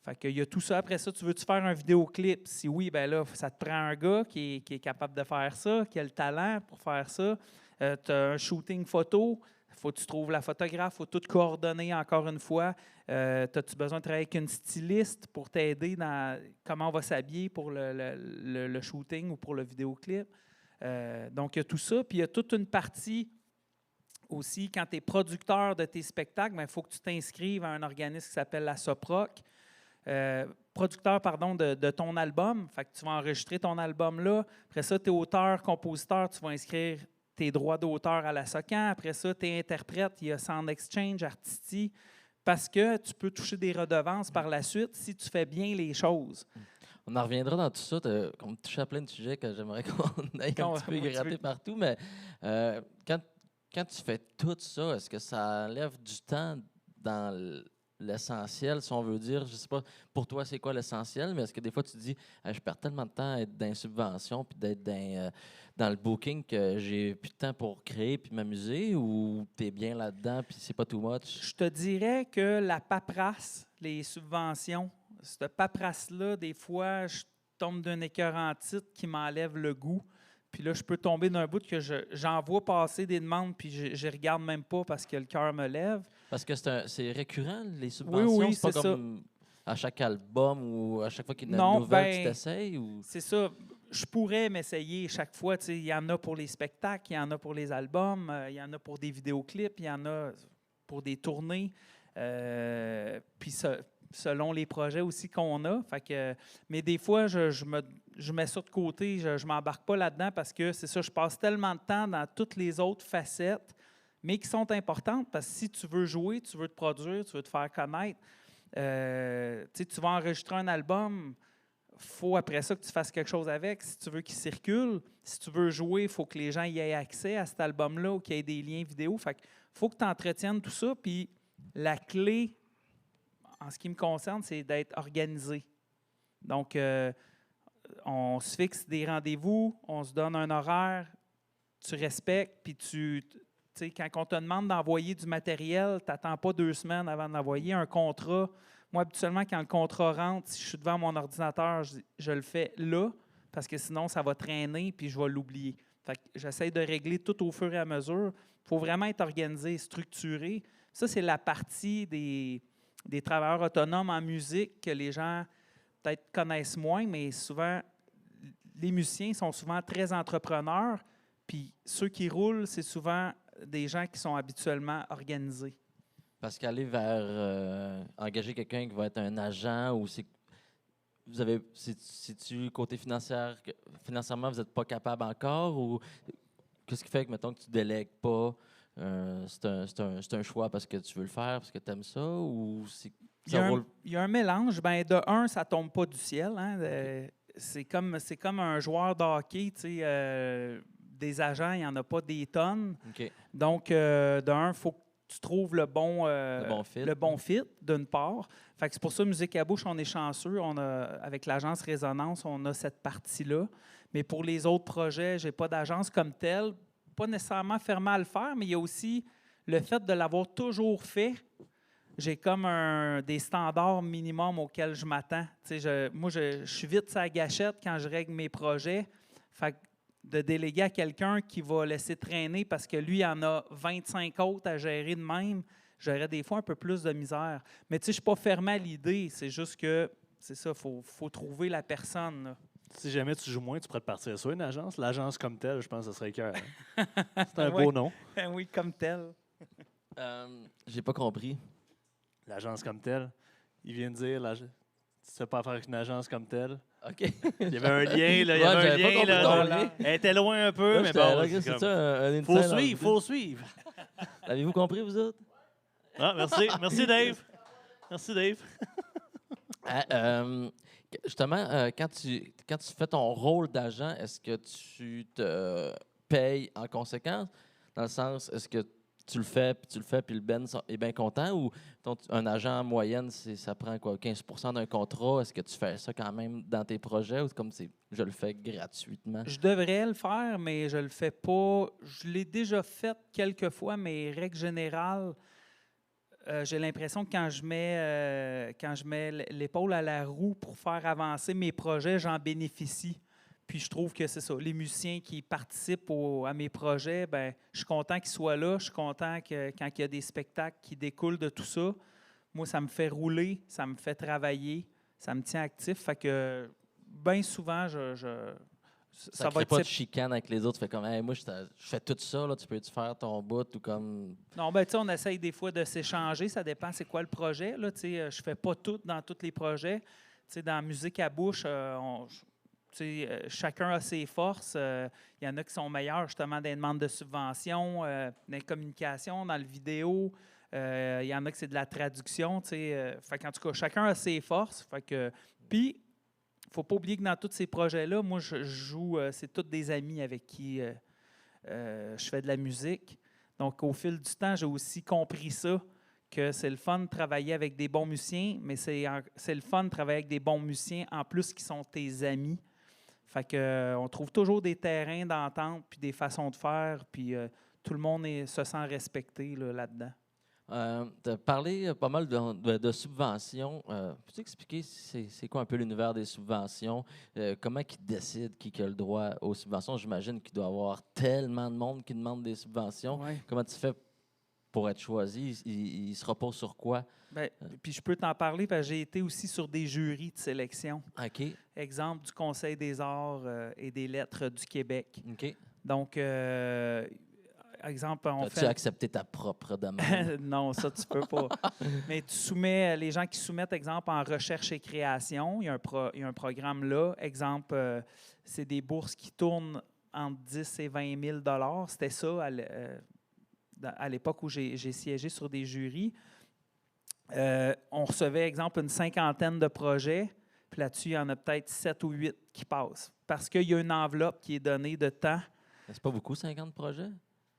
[SPEAKER 3] Fait qu'il y a tout ça. Après ça, tu veux-tu faire un vidéoclip? Si oui, ben là, ça te prend un gars qui est capable de faire ça, qui a le talent pour faire ça. Tu as un shooting photo. Il faut que tu trouves la photographe, il faut tout coordonner encore une fois. As-tu besoin de travailler avec une styliste pour t'aider dans comment on va s'habiller pour le shooting ou pour le vidéoclip? Donc, il y a tout ça. Puis, il y a toute une partie aussi, quand tu es producteur de tes spectacles, il faut que tu t'inscrives à un organisme qui s'appelle la SOPROC. Producteur, pardon, de ton album. Fait que tu vas enregistrer ton album là. Après ça, tu es auteur, compositeur, tu vas inscrire tes droits d'auteur à la SOCAN. Après ça, tu es interprète, il y a Sound Exchange, Artisty, parce que tu peux toucher des redevances par la suite si tu fais bien les choses.
[SPEAKER 2] On en reviendra dans tout ça. On touche à plein de sujets que j'aimerais qu'on aille un petit peu gratter partout, mais quand tu fais tout ça, est-ce que ça enlève du temps dans l'essentiel, si on veut dire? Je ne sais pas, pour toi, c'est quoi l'essentiel, mais est-ce que des fois, tu te dis, je perds tellement de temps à être dans les subventions puis d'être dans le booking que j'ai plus de temps pour créer puis m'amuser, ou tu es bien là-dedans puis c'est pas too much?
[SPEAKER 3] Je te dirais que la paperasse, les subventions, cette paperasse-là, des fois, je tombe d'un écœurant titre qui m'enlève le goût. Puis là, je peux tomber d'un bout que j'en vois passer des demandes, puis je ne regarde même pas parce que le cœur me lève.
[SPEAKER 2] Parce que c'est récurrent, les subventions?
[SPEAKER 3] Oui,
[SPEAKER 2] c'est pas comme à chaque album ou à chaque fois qu'il y a une nouvelle, tu t'essayes? Ou...
[SPEAKER 3] C'est ça. Je pourrais m'essayer chaque fois. Il y en a pour les spectacles, il y en a pour les albums, il y en a pour des vidéoclips, il y en a pour des tournées. Puis selon les projets aussi qu'on a. Fait que, mais des fois, je mets ça de côté, je ne m'embarque pas là-dedans parce que c'est ça, je passe tellement de temps dans toutes les autres facettes, mais qui sont importantes parce que si tu veux jouer, tu veux te produire, tu veux te faire connaître, tu vas enregistrer un album, il faut après ça que tu fasses quelque chose avec. Si tu veux qu'il circule, si tu veux jouer, il faut que les gens y aient accès à cet album-là ou qu'il y ait des liens vidéo. Fait que faut que tu entretiennes tout ça. Puis la clé, en ce qui me concerne, c'est d'être organisé. Donc, on se fixe des rendez-vous, on se donne un horaire, tu respectes, puis quand on te demande d'envoyer du matériel, tu n'attends pas 2 semaines avant d'envoyer un contrat. Moi, habituellement, quand le contrat rentre, si je suis devant mon ordinateur, je le fais là, parce que sinon, ça va traîner, puis je vais l'oublier. Fait que j'essaie de régler tout au fur et à mesure. Il faut vraiment être organisé, structuré. Ça, c'est la partie des travailleurs autonomes en musique que les gens peut-être connaissent moins, mais souvent, les musiciens sont souvent très entrepreneurs, puis ceux qui roulent, c'est souvent des gens qui sont habituellement organisés.
[SPEAKER 2] Parce qu'aller vers engager quelqu'un qui va être un agent, ou c'est-tu côté financièrement, vous n'êtes pas capable encore, ou qu'est-ce qui fait que, mettons, que tu ne délègues pas? C'est un choix parce que tu veux le faire, parce que tu aimes ça, ou
[SPEAKER 3] il y a un mélange. Ben, de un, ça ne tombe pas du ciel. Hein? C'est comme un joueur de hockey. Des agents, il n'y en a pas des tonnes.
[SPEAKER 2] Okay.
[SPEAKER 3] Donc, de un, il faut que tu trouves le bon fit, d'une part. Fait que c'est pour ça, Musique à bouche, on est chanceux. Avec l'agence Résonance, on a cette partie-là. Mais pour les autres projets, je n'ai pas d'agence comme telle. Pas nécessairement fermé à le faire, mais il y a aussi le fait de l'avoir toujours fait. j'ai comme des standards minimums auxquels je m'attends. Tu sais, moi, je suis vite sur la gâchette quand je règle mes projets. Fait que de déléguer à quelqu'un qui va laisser traîner parce que lui, il en a 25 autres à gérer de même, j'aurais des fois un peu plus de misère. Mais tu sais, je ne suis pas fermé à l'idée. C'est juste que, c'est ça, il faut trouver la personne, là.
[SPEAKER 1] Si jamais tu joues moins, tu pourrais te partir sur une agence. L'agence comme telle, je pense que ce serait cœur. C'est un
[SPEAKER 3] Oui.
[SPEAKER 1] beau nom.
[SPEAKER 3] Oui, comme tel.
[SPEAKER 2] J'ai pas compris.
[SPEAKER 1] L'agence comme telle. Il vient de dire, tu ne sais pas faire avec une agence comme telle.
[SPEAKER 2] OK.
[SPEAKER 1] Il y avait un lien, là. Il y
[SPEAKER 2] Ouais,
[SPEAKER 1] avait un
[SPEAKER 2] j'avais pas
[SPEAKER 1] lien,
[SPEAKER 2] compris
[SPEAKER 1] là.
[SPEAKER 2] ton
[SPEAKER 1] dans-
[SPEAKER 2] lien.
[SPEAKER 1] Elle était loin un peu,
[SPEAKER 2] Là,
[SPEAKER 1] mais
[SPEAKER 2] j'étais
[SPEAKER 1] bon.
[SPEAKER 2] là,
[SPEAKER 1] c'est
[SPEAKER 2] c'est
[SPEAKER 1] comme-
[SPEAKER 2] ça, un
[SPEAKER 1] Faut
[SPEAKER 2] inside
[SPEAKER 1] suivre, faut suivre.
[SPEAKER 2] Avez-vous compris, vous autres?
[SPEAKER 1] Ah, merci. Merci, Dave. Merci, Dave.
[SPEAKER 2] Justement, quand tu fais ton rôle d'agent, est-ce que tu te payes en conséquence? Dans le sens, est-ce que tu le fais, puis le Ben est bien content? Ou un agent en moyenne, ça prend quoi, 15 d'un contrat? Est-ce que tu fais ça quand même dans tes projets ou c'est comme je le fais gratuitement?
[SPEAKER 3] Je devrais le faire, mais je le fais pas. Je l'ai déjà fait quelques fois, mais règle générale, j'ai l'impression que quand je mets l'épaule à la roue pour faire avancer mes projets, j'en bénéficie. Puis je trouve que c'est ça. Les musiciens qui participent à mes projets, ben, je suis content qu'ils soient là. Je suis content que quand il y a des spectacles qui découlent de tout ça, moi, ça me fait rouler, ça me fait travailler, ça me tient actif. Fait que bien souvent,
[SPEAKER 2] Ça crée pas de chicane avec les autres. Tu fais comme, hey, moi, je fais tout ça, là, tu peux-tu faire ton bout ou comme.
[SPEAKER 3] Non, ben tu sais, on essaye des fois de s'échanger. Ça dépend c'est quoi le projet. Là, tu sais, je fais pas tout dans tous les projets. Tu sais, dans Musique à bouche, chacun a ses forces. Il y en a qui sont meilleurs justement dans les demandes de subventions, dans les communications, dans le vidéo. Il y en a qui c'est de la traduction. Fait qu'en tout cas, chacun a ses forces. Fait que, puis, il ne faut pas oublier que dans tous ces projets-là, moi, je joue, c'est tous des amis avec qui je fais de la musique. Donc, au fil du temps, j'ai aussi compris ça, que c'est le fun de travailler avec des bons musiciens, mais c'est le fun de travailler avec des bons musiciens en plus qui sont tes amis. Fait que, on trouve toujours des terrains d'entente puis des façons de faire, puis tout le monde se sent respecté là-dedans.
[SPEAKER 2] Tu as parlé pas mal de subventions. Peux-tu expliquer c'est quoi un peu l'univers des subventions? Comment ils décident qui a le droit aux subventions? J'imagine qu'il doit y avoir tellement de monde qui demande des subventions.
[SPEAKER 3] Ouais.
[SPEAKER 2] Comment tu fais pour être choisi? Il se repose sur quoi?
[SPEAKER 3] Bien, puis je peux t'en parler parce que j'ai été aussi sur des jurys de sélection.
[SPEAKER 2] OK.
[SPEAKER 3] Exemple du Conseil des arts et des lettres du Québec.
[SPEAKER 2] OK.
[SPEAKER 3] Donc, exemple, on
[SPEAKER 2] As-tu
[SPEAKER 3] fait...
[SPEAKER 2] accepté ta propre demande?
[SPEAKER 3] Non, ça, tu peux pas. Mais tu soumets, les gens qui soumettent, exemple, en recherche et création, il y a un programme là. Exemple, c'est des bourses qui tournent entre 10 et 20 000 $. C'était ça à l'époque où j'ai siégé sur des jurys. On recevait, exemple, une cinquantaine de projets. Puis là-dessus, il y en a peut-être 7 ou 8 qui passent. Parce qu'il y a une enveloppe qui est donnée de temps.
[SPEAKER 2] C'est pas beaucoup, 50 projets?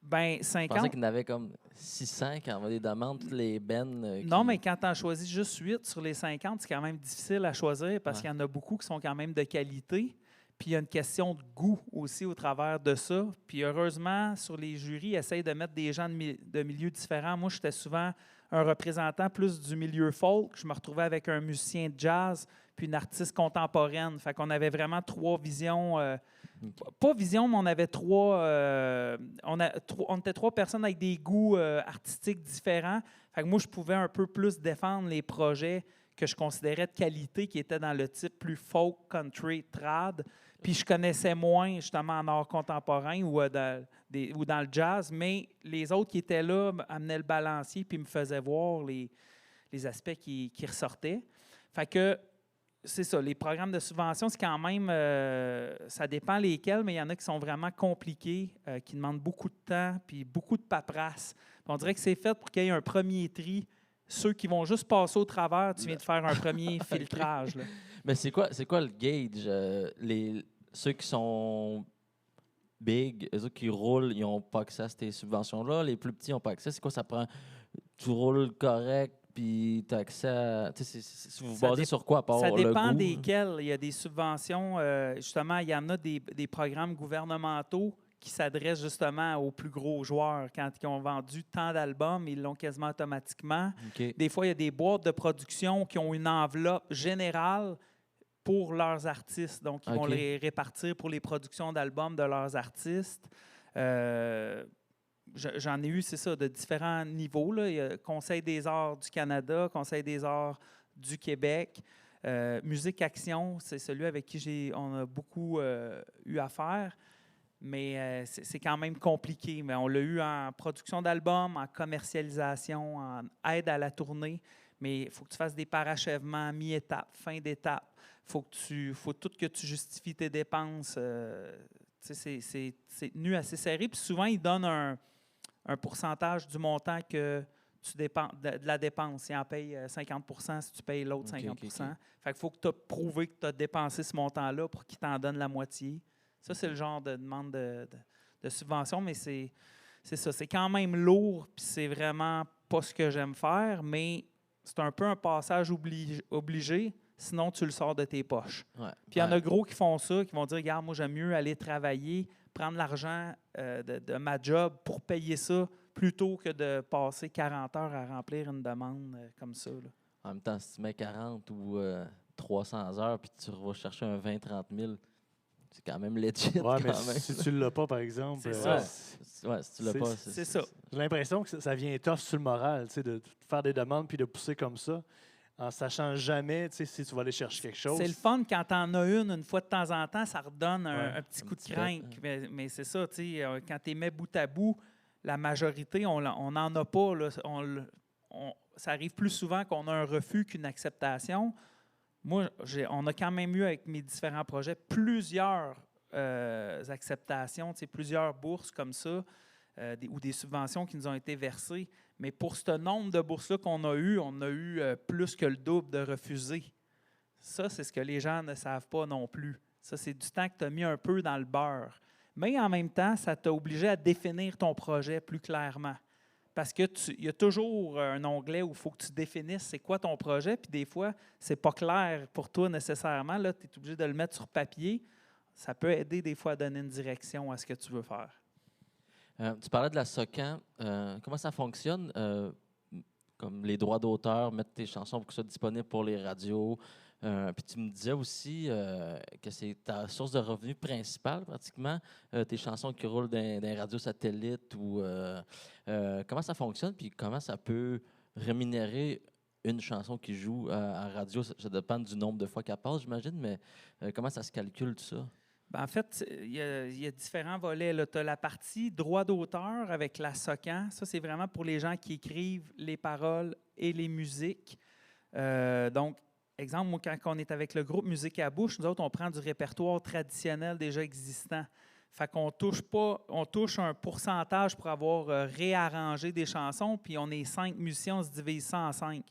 [SPEAKER 3] Ben,
[SPEAKER 2] Je
[SPEAKER 3] 50.
[SPEAKER 2] pensais qu'il y en avait comme 600 qui envoyaient des demandes, toutes les bennes.
[SPEAKER 3] Non, mais quand tu en choisis juste 8 sur les 50, c'est quand même difficile à choisir parce
[SPEAKER 2] Ouais.
[SPEAKER 3] qu'il y en a beaucoup qui sont quand même de qualité. Puis il y a une question de goût aussi au travers de ça. Puis heureusement, sur les jurys, ils essayent de mettre des gens de milieux différents. Moi, j'étais souvent un représentant plus du milieu folk. Je me retrouvais avec un musicien de jazz puis une artiste contemporaine. Fait qu'on avait vraiment 3 visions. Pas vision, mais on avait 3... on était 3 personnes avec des goûts artistiques différents. Fait que moi, je pouvais un peu plus défendre les projets que je considérais de qualité, qui étaient dans le type plus folk, country, trad. Puis je connaissais moins, justement, en art contemporain ou dans le jazz, mais les autres qui étaient là amenaient le balancier puis me faisaient voir les aspects qui ressortaient. Fait que c'est ça, les programmes de subvention, c'est quand même, ça dépend lesquels, mais il y en a qui sont vraiment compliqués, qui demandent beaucoup de temps puis beaucoup de paperasse. Puis on dirait que c'est fait pour qu'il y ait un premier tri. Ceux qui vont juste passer au travers, tu viens de faire un premier filtrage. Là.
[SPEAKER 2] Mais c'est quoi le gauge? Ceux qui sont big, eux autres qui roulent, ils n'ont pas accès à ces subventions-là. Les plus petits n'ont pas accès. C'est quoi ça prend? Tu roules correct, puis tu as accès à... Si vous vous basez sur quoi, à part
[SPEAKER 3] ça
[SPEAKER 2] le
[SPEAKER 3] dépend
[SPEAKER 2] goût?
[SPEAKER 3] desquels. Il y a des subventions. Justement, il y en a des programmes gouvernementaux qui s'adresse justement aux plus gros joueurs. Quand ils ont vendu tant d'albums, ils l'ont quasiment automatiquement.
[SPEAKER 2] OK.
[SPEAKER 3] Des fois, il y a des boîtes de production qui ont une enveloppe générale pour leurs artistes. Donc, ils vont
[SPEAKER 2] OK.
[SPEAKER 3] les répartir pour les productions d'albums de leurs artistes. J'en ai eu, c'est ça, de différents niveaux, là. Il y a Conseil des arts du Canada, Conseil des arts du Québec. Musique Action, c'est celui avec qui on a beaucoup eu affaire. Mais c'est quand même compliqué. Mais on l'a eu en production d'albums, en commercialisation, en aide à la tournée. Mais il faut que tu fasses des parachèvements, mi-étape, fin d'étape. Faut tout que tu justifies tes dépenses. C'est tenu assez serré. Puis souvent, ils donnent un pourcentage du montant que tu dépenses, de la dépense. Ils en payent 50 si tu payes l'autre 50
[SPEAKER 2] OK.
[SPEAKER 3] Fait qu'il faut que tu aies prouvé que tu as dépensé ce montant-là pour qu'ils t'en donnent la moitié. Ça, c'est le genre de demande de subvention, mais c'est ça. C'est quand même lourd, puis c'est vraiment pas ce que j'aime faire, mais c'est un peu un passage obligé, sinon tu le sors de tes poches.
[SPEAKER 2] Ouais.
[SPEAKER 3] Puis il y en a gros qui font ça, qui vont dire, regarde, moi j'aime mieux aller travailler, prendre l'argent de ma job pour payer ça, plutôt que de passer 40 heures à remplir une demande comme ça, là.
[SPEAKER 2] En même temps, si tu mets 40 ou 300 heures puis tu vas chercher un 20-30 000, c'est quand même legit.
[SPEAKER 1] Ouais, mais
[SPEAKER 2] quand même.
[SPEAKER 1] si tu ne l'as pas, par exemple,
[SPEAKER 3] C'est ça.
[SPEAKER 2] Ouais, si tu l'as
[SPEAKER 1] c'est-
[SPEAKER 2] pas,
[SPEAKER 3] C'est ça.
[SPEAKER 1] j'ai l'impression que ça vient tough sur le moral, tu sais, de faire des demandes puis de pousser comme ça, en sachant jamais, tu sais, si tu vas aller chercher quelque chose.
[SPEAKER 3] C'est le fun quand tu en as une fois de temps en temps, ça redonne
[SPEAKER 1] Ouais,
[SPEAKER 3] un petit
[SPEAKER 2] un
[SPEAKER 3] coup de
[SPEAKER 2] petit
[SPEAKER 3] crinque.
[SPEAKER 2] peu,
[SPEAKER 3] Mais c'est ça, tu sais, quand tu les mets bout à bout, la majorité, on n'en a pas. Là. Ça arrive plus souvent qu'on a un refus qu'une acceptation. Moi, on a quand même eu avec mes différents projets plusieurs acceptations, tu sais, plusieurs bourses comme ça, ou des subventions qui nous ont été versées. Mais pour ce nombre de bourses-là qu'on a eu, on a eu plus que le double de refusés. Ça, c'est ce que les gens ne savent pas non plus. Ça, c'est du temps que tu as mis un peu dans le beurre. Mais en même temps, ça t'a obligé à définir ton projet plus clairement. Parce qu'il y a toujours un onglet où il faut que tu définisses c'est quoi ton projet, puis des fois, c'est pas clair pour toi nécessairement. Là, tu es obligé de le mettre sur papier. Ça peut aider des fois à donner une direction à ce que tu veux faire.
[SPEAKER 2] Tu parlais de la SOCAN. Comment ça fonctionne? Comme les droits d'auteur, mettre tes chansons pour que ce soit disponible pour les radios. Puis tu me disais aussi que c'est ta source de revenus principale, pratiquement, tes chansons qui roulent dans les radios satellites. Comment ça fonctionne? Puis comment ça peut rémunérer une chanson qui joue à radio? Ça dépend du nombre de fois qu'elle passe, j'imagine, mais comment ça se calcule, tout ça?
[SPEAKER 3] Ben, en fait, il y a différents volets. Tu as la partie droit d'auteur avec la SOCAN. Ça, c'est vraiment pour les gens qui écrivent les paroles et les musiques. Donc, exemple, moi, quand on est avec le groupe Musique à bouche, nous autres, on prend du répertoire traditionnel déjà existant. Fait qu'on touche un pourcentage pour avoir réarrangé des chansons, puis on est 5 musiciens, on se divise ça en 5.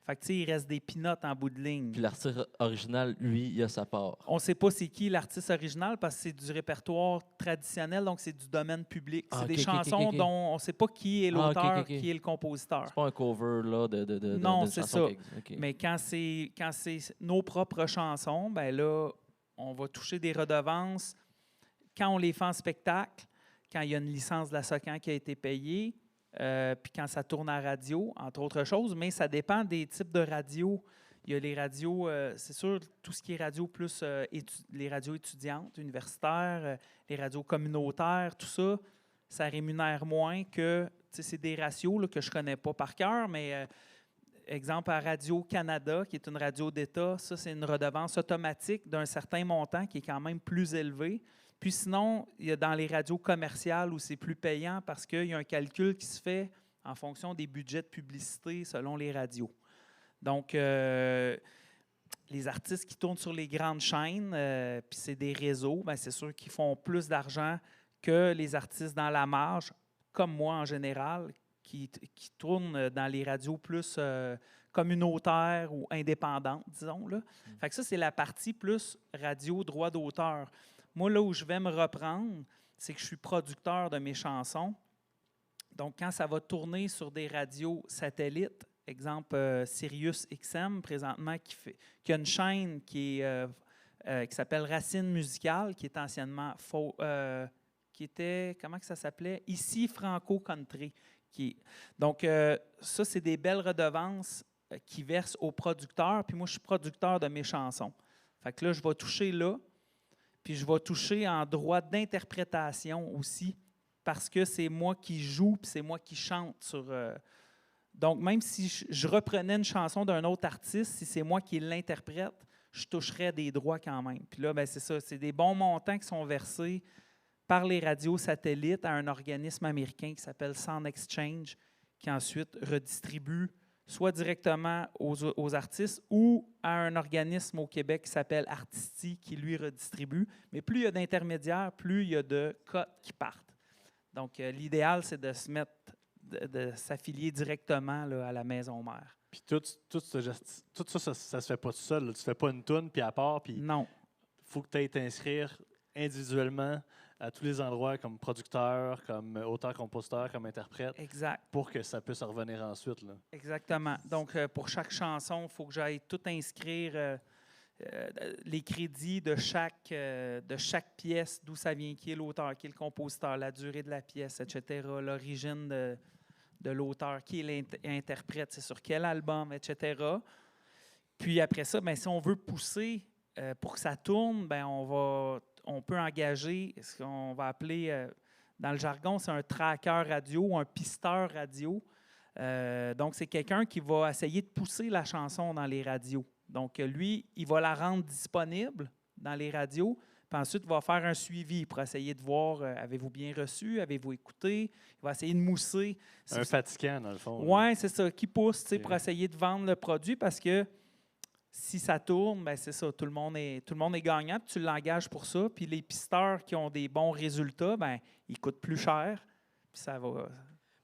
[SPEAKER 3] Fait que, tu sais, il reste des pinottes en bout de ligne.
[SPEAKER 2] Puis l'artiste original, lui, il a sa part.
[SPEAKER 3] On ne sait pas c'est qui l'artiste original parce que c'est du répertoire traditionnel, donc c'est du domaine public. C'est des chansons dont on ne sait pas qui est l'auteur, qui est le compositeur.
[SPEAKER 2] C'est pas un cover là,
[SPEAKER 3] non,
[SPEAKER 2] d'une
[SPEAKER 3] c'est
[SPEAKER 2] chanson
[SPEAKER 3] ça.
[SPEAKER 2] qui- OK.
[SPEAKER 3] Mais quand c'est nos propres chansons, ben là, on va toucher des redevances quand on les fait en spectacle, quand il y a une licence de la SOCAN qui a été payée, puis quand ça tourne à radio, entre autres choses, mais ça dépend des types de radios. Il y a les radios, c'est sûr, tout ce qui est radio plus les radios étudiantes, universitaires, les radios communautaires, tout ça, ça rémunère moins que, tu sais, c'est des ratios là, que je ne connais pas par cœur, mais exemple à Radio-Canada, qui est une radio d'État, ça, c'est une redevance automatique d'un certain montant qui est quand même plus élevé. Puis sinon, il y a dans les radios commerciales où c'est plus payant parce qu'il y a un calcul qui se fait en fonction des budgets de publicité selon les radios. Donc, les artistes qui tournent sur les grandes chaînes, puis c'est des réseaux, bien, c'est sûr qu'ils font plus d'argent que les artistes dans la marge, comme moi en général, qui tournent dans les radios plus communautaires ou indépendantes, disons. Là. Fait que ça, c'est la partie plus radio, droit d'auteur. Moi, là où je vais me reprendre, c'est que je suis producteur de mes chansons. Donc, quand ça va tourner sur des radios satellites, exemple Sirius XM, présentement, qui a une chaîne qui s'appelle Racine Musicale, qui est anciennement qui était, comment que ça s'appelait? Ici Franco Country. Donc, ça, c'est des belles redevances qui versent aux producteurs. Puis moi, je suis producteur de mes chansons. Fait que là, je vais toucher là. Puis je vais toucher en droit d'interprétation aussi, parce que c'est moi qui joue, puis c'est moi qui chante sur... Donc, même si je reprenais une chanson d'un autre artiste, si c'est moi qui l'interprète, je toucherais des droits quand même. Puis là, ben, c'est ça, c'est des bons montants qui sont versés par les radios satellites à un organisme américain qui s'appelle Sound Exchange, qui ensuite redistribue soit directement aux artistes ou à un organisme au Québec qui s'appelle Artisty, qui lui redistribue. Mais plus il y a d'intermédiaires, plus il y a de cotes qui partent. Donc, l'idéal, c'est de se mettre, de s'affilier directement là, à la maison mère.
[SPEAKER 1] Puis tout ça, ça se fait pas tout seul. Là. Tu fais pas une toune, puis à part, puis
[SPEAKER 3] Non.
[SPEAKER 1] il faut que tu ailles t'inscrire individuellement à tous les endroits comme producteur, comme auteur-compositeur, comme interprète,
[SPEAKER 3] Exact.
[SPEAKER 1] pour que ça puisse revenir ensuite. Là.
[SPEAKER 3] Exactement. Donc, pour chaque chanson, il faut que j'aille tout inscrire les crédits de chaque pièce, d'où ça vient, qui est l'auteur, qui est le compositeur, la durée de la pièce, etc., l'origine de l'auteur, qui est l'interprète, c'est sur quel album, etc. Puis après ça, bien, si on veut pousser pour que ça tourne, bien, on peut engager ce qu'on va appeler, dans le jargon, c'est un tracker radio ou un pisteur radio. Donc, c'est quelqu'un qui va essayer de pousser la chanson dans les radios. Donc, lui, il va la rendre disponible dans les radios, puis ensuite, il va faire un suivi pour essayer de voir, avez-vous bien reçu, avez-vous écouté? Il va essayer de mousser.
[SPEAKER 1] Un fatigant, dans le fond.
[SPEAKER 3] Oui, c'est ça, qui pousse pour essayer de vendre le produit, parce que si ça tourne, ben c'est ça, tout le monde est gagnant, puis tu l'engages pour ça. Puis les pisteurs qui ont des bons résultats, ben ils coûtent plus cher, puis ça va...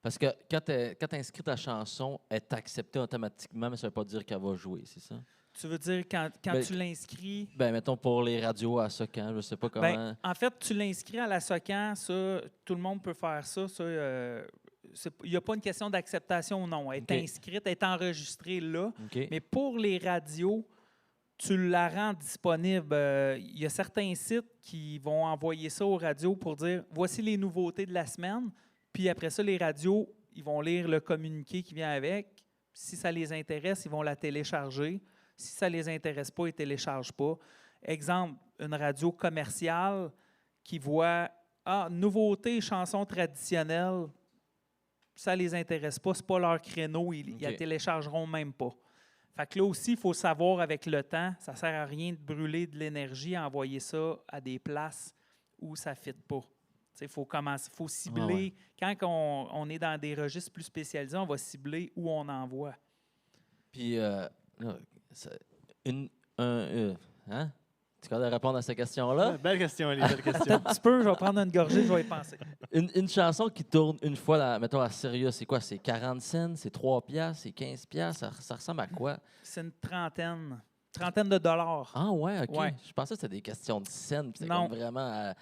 [SPEAKER 2] Parce que quand tu inscris ta chanson, elle est acceptée automatiquement, mais ça ne veut pas dire qu'elle va jouer, c'est ça?
[SPEAKER 3] Tu veux dire quand tu l'inscris?
[SPEAKER 2] Ben, mettons pour les radios à Socan, je ne sais pas comment.
[SPEAKER 3] Ben, en fait, tu l'inscris à la Socan, ça, tout le monde peut faire ça. Il n'y a pas une question d'acceptation ou non. Elle est inscrite, elle est enregistrée là.
[SPEAKER 2] Okay.
[SPEAKER 3] Mais pour les radios, tu la rends disponible. Il y a certains sites qui vont envoyer ça aux radios pour dire voici les nouveautés de la semaine. Puis après ça, les radios, ils vont lire le communiqué qui vient avec. Si ça les intéresse, ils vont la télécharger. Si ça ne les intéresse pas, ils ne téléchargent pas. Exemple, une radio commerciale qui voit nouveauté, chansons traditionnelles, ça ne les intéresse pas, ce n'est pas leur créneau, ils la téléchargeront même pas. Fait que là aussi, il faut savoir avec le temps, ça ne sert à rien de brûler de l'énergie à envoyer ça à des places où ça ne fit pas. Il faut cibler. Quand on est dans des registres plus spécialisés, on va cibler où on envoie.
[SPEAKER 2] Puis, hein? Tu peux répondre à cette question-là?
[SPEAKER 1] Belle question, Elie, belle question.
[SPEAKER 3] Un petit peu, je vais prendre une gorgée, je vais y penser.
[SPEAKER 2] Une chanson qui tourne une fois, mettons, à Sérieux, c'est quoi? C'est 40 cents, c'est 3 piastres, c'est 15 piastres? Ça ressemble à quoi?
[SPEAKER 3] C'est une trentaine de dollars.
[SPEAKER 2] Ah ouais, OK.
[SPEAKER 3] Ouais.
[SPEAKER 2] Je pensais que c'était des questions de cents, puis c'est
[SPEAKER 3] Non.
[SPEAKER 2] comme vraiment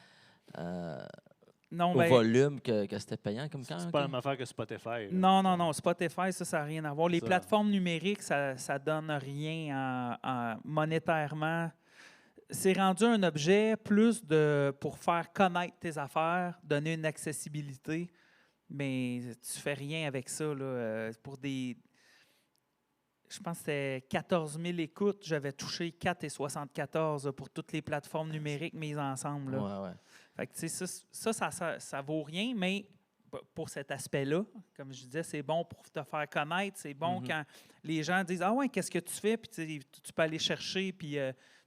[SPEAKER 3] Non,
[SPEAKER 2] au volume que c'était payant. Comme quand,
[SPEAKER 1] C'est pas la même affaire que Spotify. Là.
[SPEAKER 3] Non. Spotify, ça n'a rien à voir. Les plateformes numériques, ça ne donne rien monétairement. C'est rendu un objet plus pour faire connaître tes affaires, donner une accessibilité, mais tu fais rien avec ça. Là, pour des... Je pense que c'était 14 000 écoutes. J'avais touché 4,74 pour toutes les plateformes numériques mises ensemble. Là.
[SPEAKER 2] Ouais.
[SPEAKER 3] Fait que, ça vaut rien, mais pour cet aspect-là, comme je disais, c'est bon pour te faire connaître. C'est bon quand les gens disent « Ah ouais, qu'est-ce que tu fais? » Puis tu peux aller chercher, puis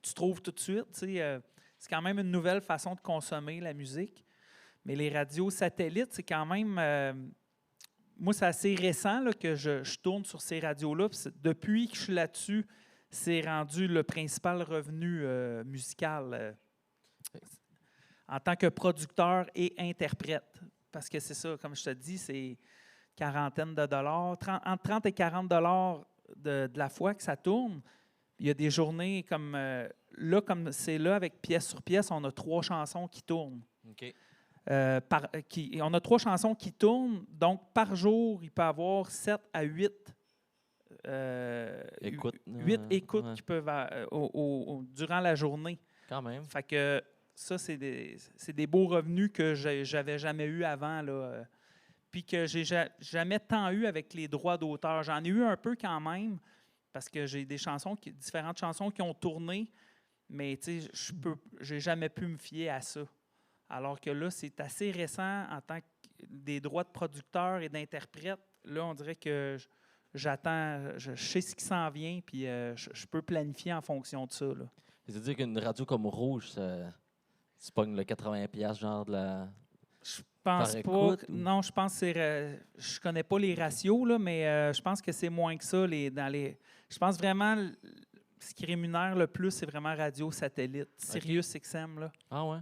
[SPEAKER 3] tu trouves tout de suite. C'est quand même une nouvelle façon de consommer la musique. Mais les radios satellites, c'est quand même... moi, c'est assez récent là, que je tourne sur ces radios-là. Depuis que je suis là-dessus, c'est rendu le principal revenu musical en tant que producteur et interprète. Parce que c'est ça, comme je te dis, c'est quarantaine de dollars, entre 30 et 40 dollars de la fois que ça tourne. Il y a des journées comme c'est là, avec pièce sur pièce, on a 3 chansons qui tournent.
[SPEAKER 2] OK.
[SPEAKER 3] On a 3 chansons qui tournent, donc par jour, il peut y avoir 7 à 8 écoutes qui peuvent durant la journée.
[SPEAKER 2] Quand même.
[SPEAKER 3] Fait que ça, c'est des beaux revenus que j'avais jamais eu avant, là. Puis que j'ai jamais tant eu avec les droits d'auteur. J'en ai eu un peu quand même, parce que j'ai des différentes chansons qui ont tourné, mais j'ai jamais pu me fier à ça. Alors que là, c'est assez récent en tant que des droits de producteur et d'interprète. Là, on dirait que j'attends, je sais ce qui s'en vient, puis je peux planifier en fonction de ça, là.
[SPEAKER 2] C'est-à-dire qu'une radio comme Rouge, tu pognes le 80$ genre de la...
[SPEAKER 3] Je pense
[SPEAKER 2] par
[SPEAKER 3] pas.
[SPEAKER 2] écoute, ou-
[SPEAKER 3] Non, je pense que je connais pas les ratios, là, mais je pense que c'est moins que ça. Je pense vraiment ce qui rémunère le plus, c'est vraiment radio satellite. Sirius XM, là.
[SPEAKER 2] Ah ouais?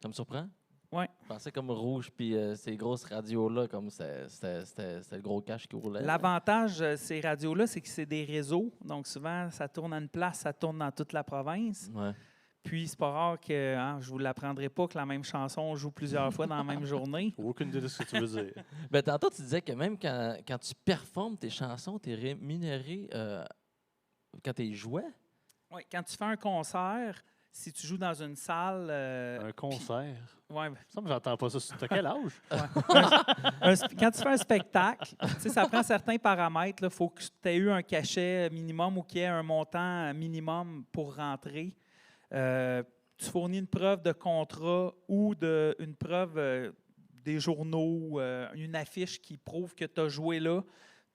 [SPEAKER 2] Ça me surprend?
[SPEAKER 3] Ouais.
[SPEAKER 2] Je pensais comme Rouge, puis ces grosses radios-là, comme c'était le gros cash qui roulait.
[SPEAKER 3] L'avantage de ces radios-là, c'est que c'est des réseaux. Donc souvent, ça tourne à une place, ça tourne dans toute la province.
[SPEAKER 2] Ouais.
[SPEAKER 3] Puis c'est pas rare que, je vous l'apprendrai pas, que la même chanson joue plusieurs fois dans la même journée.
[SPEAKER 1] Aucune idée de ce que tu veux dire.
[SPEAKER 2] Ben, tantôt, tu disais que même quand tu performes tes chansons, tu es rémunéré quand tu jouais.
[SPEAKER 3] Oui, quand tu fais un concert, si tu joues dans une salle.
[SPEAKER 1] Un concert.
[SPEAKER 3] Ouais,
[SPEAKER 1] Il me semble que j'entends pas ça. T'as quel âge?
[SPEAKER 3] quand tu fais un spectacle, ça prend certains paramètres. Il faut que tu aies eu un cachet minimum ou qu'il y ait un montant minimum pour rentrer. Tu fournis une preuve de contrat ou une preuve des journaux, une affiche qui prouve que tu as joué là.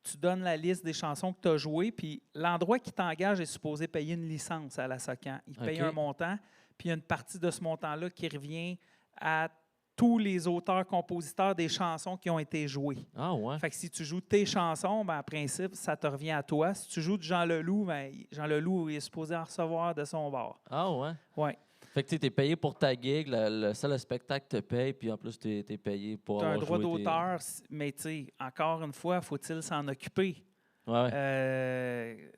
[SPEAKER 3] Tu donnes la liste des chansons que tu as jouées, puis l'endroit qui t'engage est supposé payer une licence à la SOCAN. Il paye un montant, puis il y a une partie de ce montant-là qui revient à tous les auteurs-compositeurs des chansons qui ont été jouées.
[SPEAKER 2] Ah ouais?
[SPEAKER 3] Fait que si tu joues tes chansons, ben, en principe, ça te revient à toi. Si tu joues de Jean Leloup, ben, Jean Leloup est supposé en recevoir de son bord.
[SPEAKER 2] Ah ouais?
[SPEAKER 3] Ouais.
[SPEAKER 2] Fait que tu es payé pour ta gig, le seul spectacle te paye, puis en plus, tu es payé pour
[SPEAKER 3] Tu as un
[SPEAKER 2] avoir
[SPEAKER 3] droit
[SPEAKER 2] joué tes-
[SPEAKER 3] d'auteur, mais tu sais, encore une fois, faut-il s'en occuper?
[SPEAKER 2] Ouais, ouais.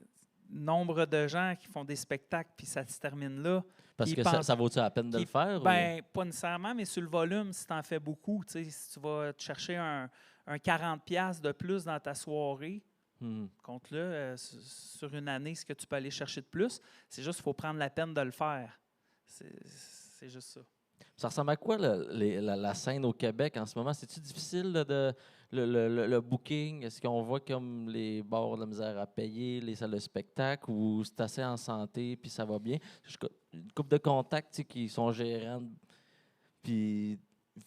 [SPEAKER 3] Nombre de gens qui font des spectacles, puis ça se termine là.
[SPEAKER 2] Parce
[SPEAKER 3] ils
[SPEAKER 2] que
[SPEAKER 3] pensent-
[SPEAKER 2] ça vaut-tu la peine de le faire?
[SPEAKER 3] Ben, pas nécessairement, mais sur le volume, si tu en fais beaucoup, tu sais, si tu vas te chercher un 40$ de plus dans ta soirée, compte-le sur une année, ce que tu peux aller chercher de plus. C'est juste qu'il faut prendre la peine de le faire. C'est juste ça.
[SPEAKER 2] Ça ressemble à quoi la scène au Québec en ce moment? C'est-tu difficile le booking? Est-ce qu'on voit comme les bars ont de la misère à payer, les salles de spectacle, ou c'est assez en santé puis ça va bien? Une couple de contacts tu sais, qui sont gérants puis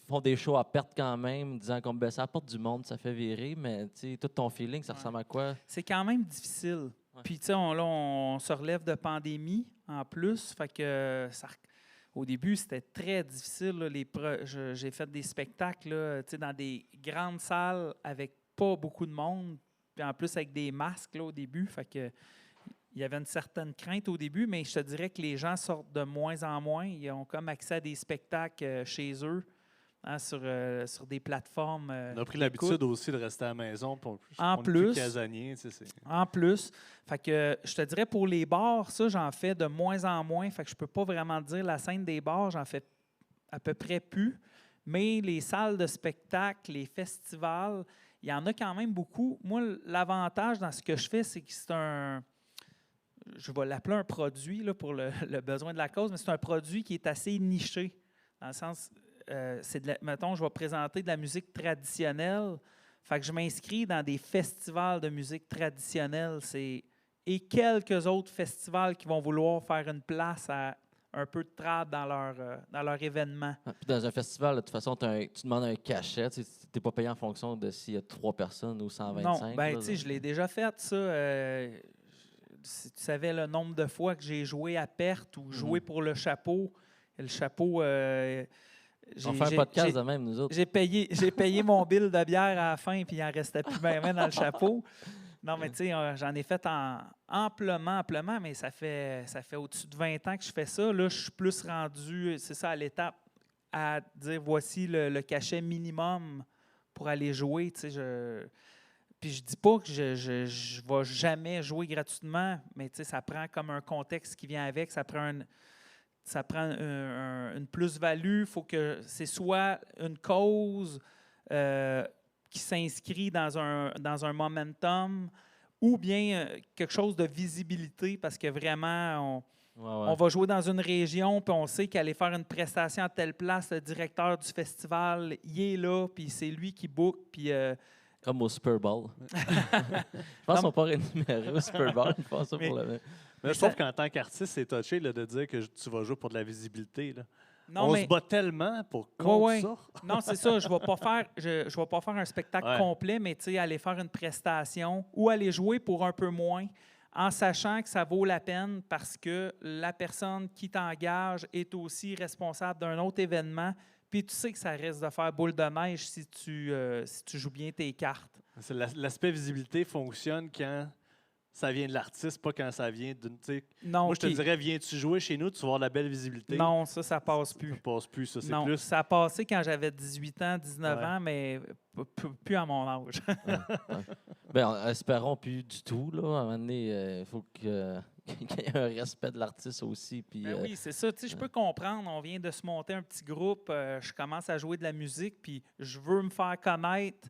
[SPEAKER 2] font des shows à perte quand même, disant qu'on ça apporte du monde, ça fait virer, mais tu sais, tout ton feeling, ça ressemble à quoi?
[SPEAKER 3] C'est quand même difficile.
[SPEAKER 2] Ouais.
[SPEAKER 3] Puis, tu sais, on se relève de pandémie en plus. Fait que au début, c'était très difficile. Là, j'ai fait des spectacles là, tu sais, dans des grandes salles avec pas beaucoup de monde. Puis en plus, avec des masques là, au début. Fait que il y avait une certaine crainte au début, mais je te dirais que les gens sortent de moins en moins. Ils ont comme accès à des spectacles chez eux, hein, sur des plateformes.
[SPEAKER 1] On a pris
[SPEAKER 3] d'écoute.
[SPEAKER 1] l'habitude aussi de rester à la maison. Puis
[SPEAKER 3] En
[SPEAKER 1] on est
[SPEAKER 3] plus.
[SPEAKER 1] casanier. Tu sais,
[SPEAKER 3] En plus, fait que je te dirais pour les bars, ça, j'en fais de moins en moins. Fait que je peux pas vraiment dire la scène des bars, j'en fais à peu près plus. Mais les salles de spectacle, les festivals, il y en a quand même beaucoup. Moi, l'avantage dans ce que je fais, c'est que c'est je vais l'appeler un produit là, pour le besoin de la cause, mais c'est un produit qui est assez niché. Dans le sens, mettons, je vais présenter de la musique traditionnelle. Fait que je m'inscris dans des festivals de musique traditionnelle. Et quelques autres festivals qui vont vouloir faire une place à un peu de trad dans leur événement.
[SPEAKER 2] Ah, puis dans un festival, de toute façon, tu demandes un cachet. Tu n'es pas payé en fonction de s'il y a 3 personnes ou 125.
[SPEAKER 3] Non, ben
[SPEAKER 2] là,
[SPEAKER 3] tu sais, je l'ai déjà fait, ça. Si tu savais le nombre de fois que j'ai joué à perte ou joué pour le chapeau, on fait
[SPEAKER 2] un podcast de même, nous autres.
[SPEAKER 3] J'ai payé mon bill de bière à la fin, puis il en restait plus bien dans le chapeau. Non, mais tu sais, j'en ai fait amplement, mais ça fait au-dessus de 20 ans que je fais ça. Là, je suis plus rendu, c'est ça, à l'étape, à dire voici le cachet minimum pour aller jouer. Tu sais, puis je dis pas que je vais jamais jouer gratuitement, mais tu sais, ça prend comme un contexte qui vient avec, ça prend une plus-value. Il faut que c'est soit une cause qui s'inscrit dans un momentum ou bien quelque chose de visibilité parce que vraiment, On va jouer dans une région, puis on sait qu'aller faire une prestation à telle place, le directeur du festival, il est là, puis c'est lui qui book, puis...
[SPEAKER 2] Comme au Super Bowl. Je pense qu'on peut rémunérer au Super Bowl. Je pense ça pour le...
[SPEAKER 1] Mais je trouve qu'en tant qu'artiste, c'est touché là, de dire que tu vas jouer pour de la visibilité. Là.
[SPEAKER 3] Non,
[SPEAKER 1] se bat tellement pour contre ça.
[SPEAKER 3] Non, c'est ça. Je ne vais pas faire, je vais pas faire un spectacle complet, mais aller faire une prestation ou aller jouer pour un peu moins, en sachant que ça vaut la peine parce que la personne qui t'engage est aussi responsable d'un autre événement. Puis tu sais que ça risque de faire boule de neige si tu joues bien tes cartes.
[SPEAKER 1] L'aspect visibilité fonctionne quand ça vient de l'artiste, pas quand ça vient d'une...
[SPEAKER 3] Non,
[SPEAKER 1] moi, je te dirais, viens-tu jouer chez nous, tu vas avoir de la belle visibilité.
[SPEAKER 3] Non, ça passe plus.
[SPEAKER 1] Ça passe plus, ça. C'est
[SPEAKER 3] non,
[SPEAKER 1] plus...
[SPEAKER 3] ça a passé quand j'avais 18 ans, 19 ans, mais plus à mon âge.
[SPEAKER 2] Ben, espérons plus du tout. Là. À un moment donné, il faut qu'il y ait un respect de l'artiste aussi. Puis,
[SPEAKER 3] oui, c'est ça. Je peux comprendre. On vient de se monter un petit groupe. Je commence à jouer de la musique, puis je veux me faire connaître.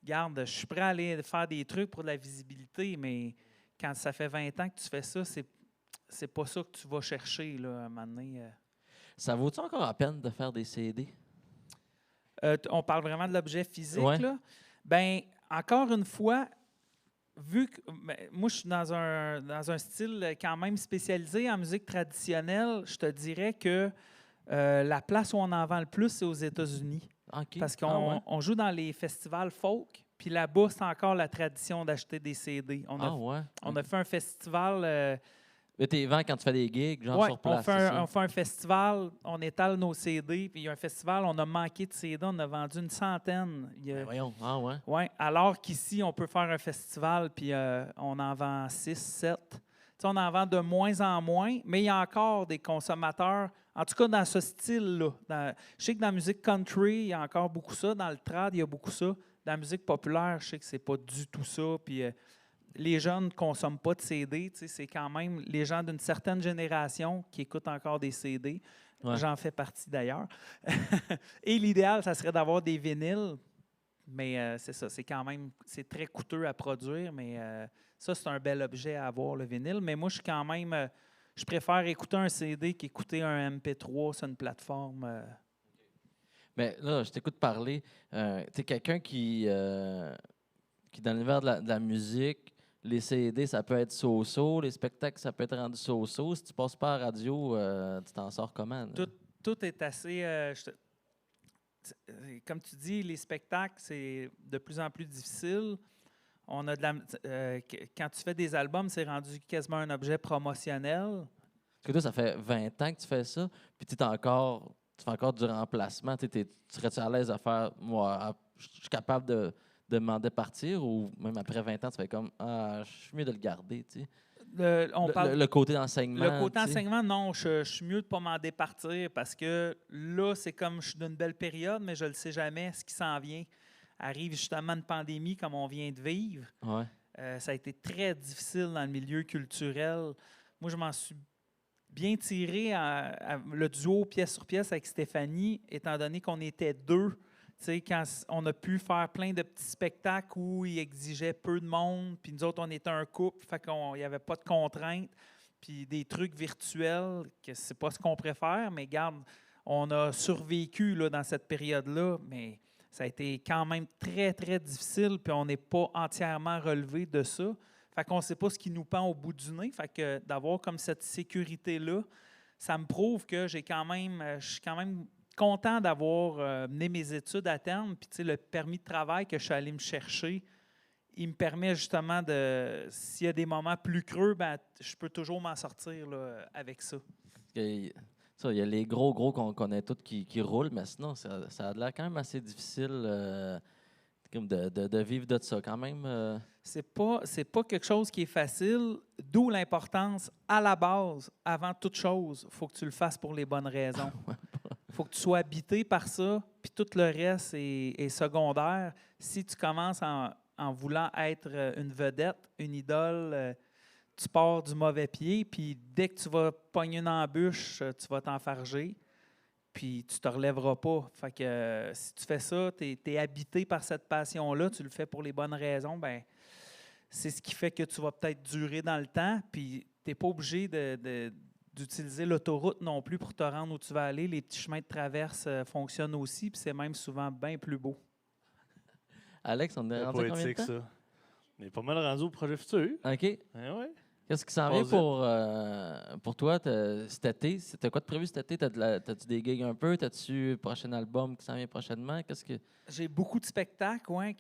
[SPEAKER 3] Garde, je suis prêt à aller faire des trucs pour de la visibilité, mais quand ça fait 20 ans que tu fais ça, c'est pas ça que tu vas chercher là, à un moment donné.
[SPEAKER 2] Ça vaut-tu encore la peine de faire des CD?
[SPEAKER 3] On parle vraiment de l'objet physique,
[SPEAKER 2] ouais.
[SPEAKER 3] là. Bien, encore une fois, vu que moi, je suis dans un style quand même spécialisé en musique traditionnelle, je te dirais que la place où on en vend le plus, c'est aux États-Unis.
[SPEAKER 2] Okay.
[SPEAKER 3] Parce qu'on joue dans les festivals folk, puis là-bas, c'est encore la tradition d'acheter des CD. On a fait un festival...
[SPEAKER 2] Mais tu les vends quand tu fais des gigs, genre sur place.
[SPEAKER 3] On fait un festival, on étale nos CD, puis il y a un festival, on a manqué de CD, on a vendu une centaine.
[SPEAKER 2] Voyons,
[SPEAKER 3] ouais, alors qu'ici, on peut faire un festival, puis on en vend 6, 7. On en vend de moins en moins, mais il y a encore des consommateurs, en tout cas dans ce style-là. Je sais que dans la musique country, il y a encore beaucoup ça. Dans le trad, il y a beaucoup ça. Dans la musique populaire, je sais que c'est pas du tout ça. Puis les jeunes ne consomment pas de CD. C'est quand même les gens d'une certaine génération qui écoutent encore des CD. Ouais. J'en fais partie d'ailleurs. Et l'idéal, ça serait d'avoir des vinyles. Mais c'est ça, c'est très coûteux à produire, mais ça, c'est un bel objet à avoir, le vinyle. Mais moi, je préfère écouter un CD qu'écouter un MP3 sur une plateforme.
[SPEAKER 2] Mais là, je t'écoute parler. Tu es quelqu'un qui dans l'univers de la musique, les CD, ça peut être so-so, les spectacles, ça peut être rendu so-so. Si tu passes pas à la radio, tu t'en sors comment?
[SPEAKER 3] Tout est assez... comme tu dis, les spectacles, c'est de plus en plus difficile. On a quand tu fais des albums, c'est rendu quasiment un objet promotionnel.
[SPEAKER 2] Parce que toi, ça fait 20 ans que tu fais ça, puis tu fais encore du remplacement. Serais-tu à l'aise de faire, moi, je suis capable de demander de partir, ou même après 20 ans, tu fais comme, je suis mieux de le garder, tu sais. Le côté d'enseignement.
[SPEAKER 3] Le côté enseignement, non, je suis mieux de ne pas m'en départir parce que là, c'est comme je suis d'une belle période, mais je ne le sais jamais ce qui s'en vient. Arrive justement une pandémie comme on vient de vivre.
[SPEAKER 2] Ouais.
[SPEAKER 3] Ça a été très difficile dans le milieu culturel. Moi, je m'en suis bien tiré le duo pièce sur pièce avec Stéphanie, étant donné qu'on était deux. Quand on a pu faire plein de petits spectacles où ils exigeaient peu de monde, puis nous autres, on était un couple, fait qu'il n'y avait pas de contraintes, puis des trucs virtuels, que c'est pas ce qu'on préfère, mais regarde, on a survécu là, dans cette période-là, mais ça a été quand même très, très difficile, puis on n'est pas entièrement relevé de ça. Fait qu'on ne sait pas ce qui nous pend au bout du nez, fait que d'avoir comme cette sécurité-là, ça me prouve que je suis quand même content d'avoir mené mes études à terme. Puis, le permis de travail que je suis allé me chercher, il me permet justement s'il y a des moments plus creux, je peux toujours m'en sortir là, avec ça.
[SPEAKER 2] Il y a les gros qu'on connaît tous qui roulent, mais sinon, ça a l'air quand même assez difficile de vivre de ça quand même.
[SPEAKER 3] C'est pas quelque chose qui est facile, d'où l'importance, à la base, avant toute chose, il faut que tu le fasses pour les bonnes raisons. Il faut que tu sois habité par ça, puis tout le reste est secondaire. Si tu commences en voulant être une vedette, une idole, tu pars du mauvais pied, puis dès que tu vas pogner une embûche, tu vas t'enfarger, puis tu ne te relèveras pas. Fait que si tu fais ça, tu es habité par cette passion-là, tu le fais pour les bonnes raisons, bien, c'est ce qui fait que tu vas peut-être durer dans le temps, puis tu n'es pas obligé d'utiliser l'autoroute non plus pour te rendre où tu vas aller. Les petits chemins de traverse fonctionnent aussi, puis c'est même souvent bien plus beau.
[SPEAKER 2] Alex, on est
[SPEAKER 1] C'est
[SPEAKER 2] rendu à combien de
[SPEAKER 1] poétique,
[SPEAKER 2] temps?
[SPEAKER 1] ça. On est pas mal rendu au projet futur.
[SPEAKER 2] OK.
[SPEAKER 1] Ouais, ouais.
[SPEAKER 2] Qu'est-ce qui s'en vient
[SPEAKER 1] Passe
[SPEAKER 2] pour toi cet été? T'as quoi de prévu cet été? T'as-tu des gigs un peu? T'as-tu un prochain album qui s'en vient prochainement? Qu'est-ce que...
[SPEAKER 3] J'ai beaucoup de spectacles, ouais,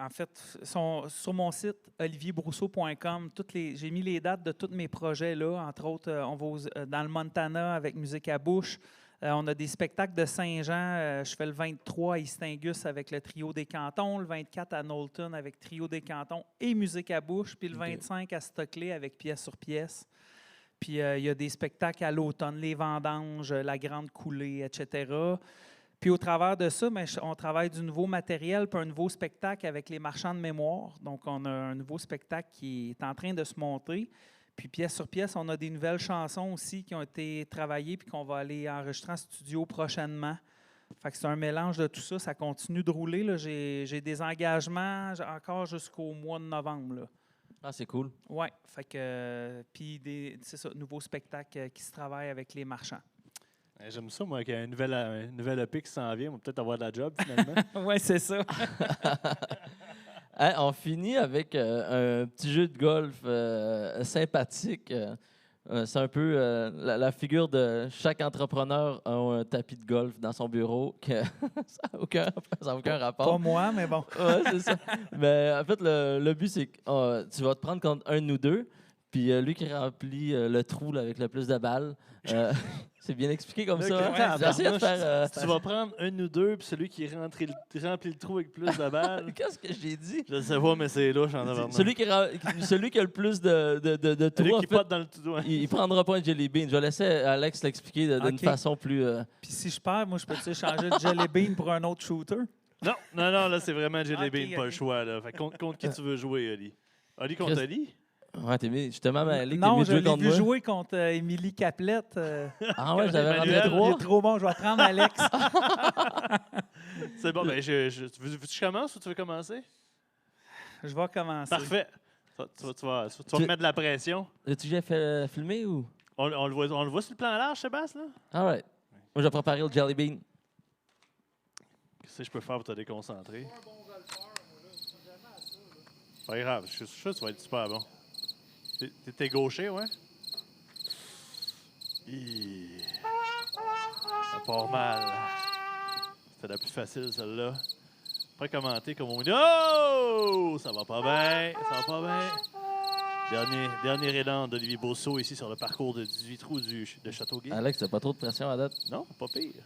[SPEAKER 3] en fait, sont sur mon site olivierbrousseau.com. J'ai mis les dates de tous mes projets là. Entre autres, on va dans le Montana avec Musique à bouche. On a des spectacles de Saint-Jean. Je fais le 23 à Istingus avec le Trio des Cantons, le 24 à Knowlton avec Trio des Cantons et Musique à bouche, puis le 25 à Stockley avec Pièce sur pièce. Puis il y a des spectacles à l'automne, les vendanges, la grande coulée, etc. Puis au travers de ça, on travaille du nouveau matériel puis un nouveau spectacle avec les marchands de mémoire. Donc on a un nouveau spectacle qui est en train de se monter. Puis pièce sur pièce, on a des nouvelles chansons aussi qui ont été travaillées puis qu'on va aller enregistrer en studio prochainement. Fait que c'est un mélange de tout ça. Ça continue de rouler, là. J'ai des engagements encore jusqu'au mois de novembre, là.
[SPEAKER 2] Ah, c'est cool.
[SPEAKER 3] Oui. Fait que c'est ça, nouveau spectacle qui se travaille avec les marchands.
[SPEAKER 1] J'aime ça, moi, qu'il y a une nouvelle EP qui s'en vient. On va peut-être avoir de la job, finalement.
[SPEAKER 3] Oui, c'est ça.
[SPEAKER 2] Hey, on finit avec un petit jeu de golf sympathique. C'est un peu la figure de chaque entrepreneur a un tapis de golf dans son bureau. Ça n'a aucun rapport.
[SPEAKER 3] Pas moi, mais bon.
[SPEAKER 2] Ouais, c'est ça. Mais en fait, le but, c'est que tu vas te prendre contre un de nous deux, puis lui qui remplit le trou là, avec le plus de balles. C'est bien expliqué comme ça.
[SPEAKER 1] Ouais,
[SPEAKER 2] J'ai essayé de faire...
[SPEAKER 1] Tu vas prendre un ou deux, puis celui qui remplit le trou avec plus de balles.
[SPEAKER 2] Qu'est-ce que j'ai dit?
[SPEAKER 1] Je sais pas, mais c'est louche en avant.
[SPEAKER 2] Celui qui a le plus de trous,
[SPEAKER 1] Celui
[SPEAKER 2] en
[SPEAKER 1] qui
[SPEAKER 2] fait,
[SPEAKER 1] pote dans le tout. Ouais.
[SPEAKER 2] il prendra pas un jelly bean. Je vais laisser Alex l'expliquer d'une
[SPEAKER 3] OK.
[SPEAKER 2] façon plus...
[SPEAKER 3] Puis si je perds, moi, je peux-tu changer de Jelly Bean pour un autre shooter?
[SPEAKER 1] Non, là, c'est vraiment Jelly
[SPEAKER 3] Ok,
[SPEAKER 1] Bean, pas le
[SPEAKER 3] ok.
[SPEAKER 1] choix. Là. Fait que contre qui tu veux jouer, Oli? Oli contre
[SPEAKER 2] Chris-
[SPEAKER 1] Oli?
[SPEAKER 2] Ouais, justement, Malik, t'es
[SPEAKER 3] Non,
[SPEAKER 2] mieux de
[SPEAKER 3] je
[SPEAKER 2] jouer
[SPEAKER 3] l'ai
[SPEAKER 2] contre
[SPEAKER 3] vu
[SPEAKER 2] moi.
[SPEAKER 3] jouer contre Émilie Caplette.
[SPEAKER 2] Ah ouais, j'avais rendu
[SPEAKER 1] Emmanuel,
[SPEAKER 3] Il est
[SPEAKER 2] 3.
[SPEAKER 3] trop bon, je vais prendre Alex.
[SPEAKER 1] C'est bon, ben, tu veux que je commence ou tu veux commencer?
[SPEAKER 3] Je vais commencer.
[SPEAKER 1] Parfait. Tu vas me mettre de la pression.
[SPEAKER 2] As-tu déjà fait filmer ou?
[SPEAKER 1] On le voit sur le plan large, Sébastien? Là?
[SPEAKER 2] All right. Moi, j'ai préparé le jelly bean.
[SPEAKER 1] Qu'est-ce que je peux faire pour te déconcentrer? Pas grave, je suis sûr que tu vas être super bon. T'es gaucher, ouais? Ça part mal. C'était la plus facile, celle-là. Pas commenter comme on dit. Oh! Ça va pas bien. Ça va pas bien. Dernier élan d'Olivier Beauceau ici sur le parcours de 18 trous de Châteauguay.
[SPEAKER 2] Alex, t'as pas trop de pression à date?
[SPEAKER 1] Non, pas pire.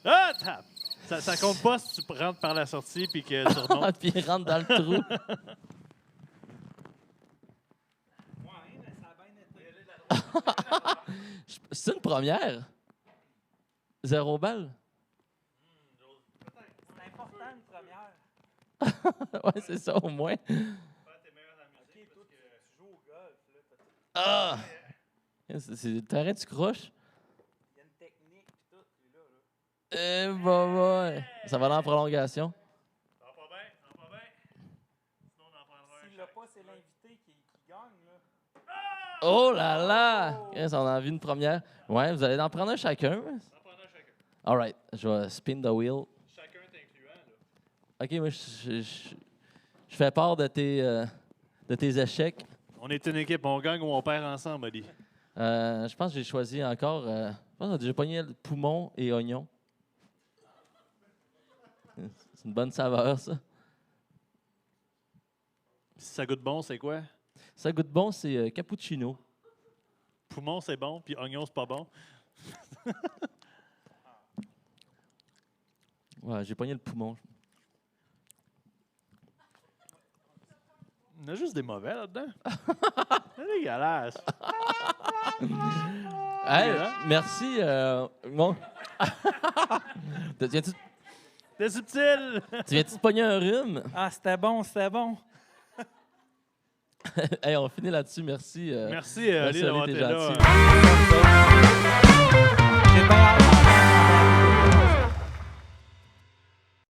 [SPEAKER 1] Ah, tape! Ça compte pas si tu rentres par la sortie puis que tu remontes.
[SPEAKER 2] Puis il rentre dans le trou. C'est une première? 0 balle?
[SPEAKER 3] C'est important, une première.
[SPEAKER 2] Ouais, c'est ça, au moins. Ah! C'est le terrain du croche.
[SPEAKER 3] Il y a une technique et tout, lui-là.
[SPEAKER 2] Eh, ouais. Ça va aller en prolongation.
[SPEAKER 1] Ça va pas bien. Sinon, on en prendra un.
[SPEAKER 3] S'il l'a pas, c'est l'invité qui gagne, là.
[SPEAKER 2] Oh là là! Yes, on a vu une première. Ouais, vous allez en prendre un chacun.
[SPEAKER 1] On en prendra un chacun.
[SPEAKER 2] All right, je vais spin the wheel.
[SPEAKER 1] Chacun t'incluant, là.
[SPEAKER 2] OK, moi, je fais part de tes échecs.
[SPEAKER 1] On est une équipe, on gagne ou on perd ensemble, Oli.
[SPEAKER 2] Je pense que j'ai choisi encore... je pense que j'ai pogné le poumon et oignon. C'est une bonne saveur, ça.
[SPEAKER 1] Si ça goûte bon, c'est quoi?
[SPEAKER 2] Ça goûte bon, c'est cappuccino.
[SPEAKER 1] Poumon, c'est bon, puis oignon, c'est pas bon.
[SPEAKER 2] Ouais, j'ai pogné le poumon.
[SPEAKER 1] Il y en a juste des mauvais là-dedans. C'est dégueulasse.
[SPEAKER 2] Hey,
[SPEAKER 1] hein?
[SPEAKER 2] merci. Bon. Tu viens-tu
[SPEAKER 1] C'est subtil!
[SPEAKER 2] de pogner un rhume?
[SPEAKER 3] Ah, c'était bon, c'était bon.
[SPEAKER 2] Hey, on finit là-dessus. Merci.
[SPEAKER 1] Merci, Oli, d'avoir
[SPEAKER 2] Oli,
[SPEAKER 1] été
[SPEAKER 2] t'es
[SPEAKER 1] là.
[SPEAKER 2] gentil.
[SPEAKER 3] J'ai bien hâte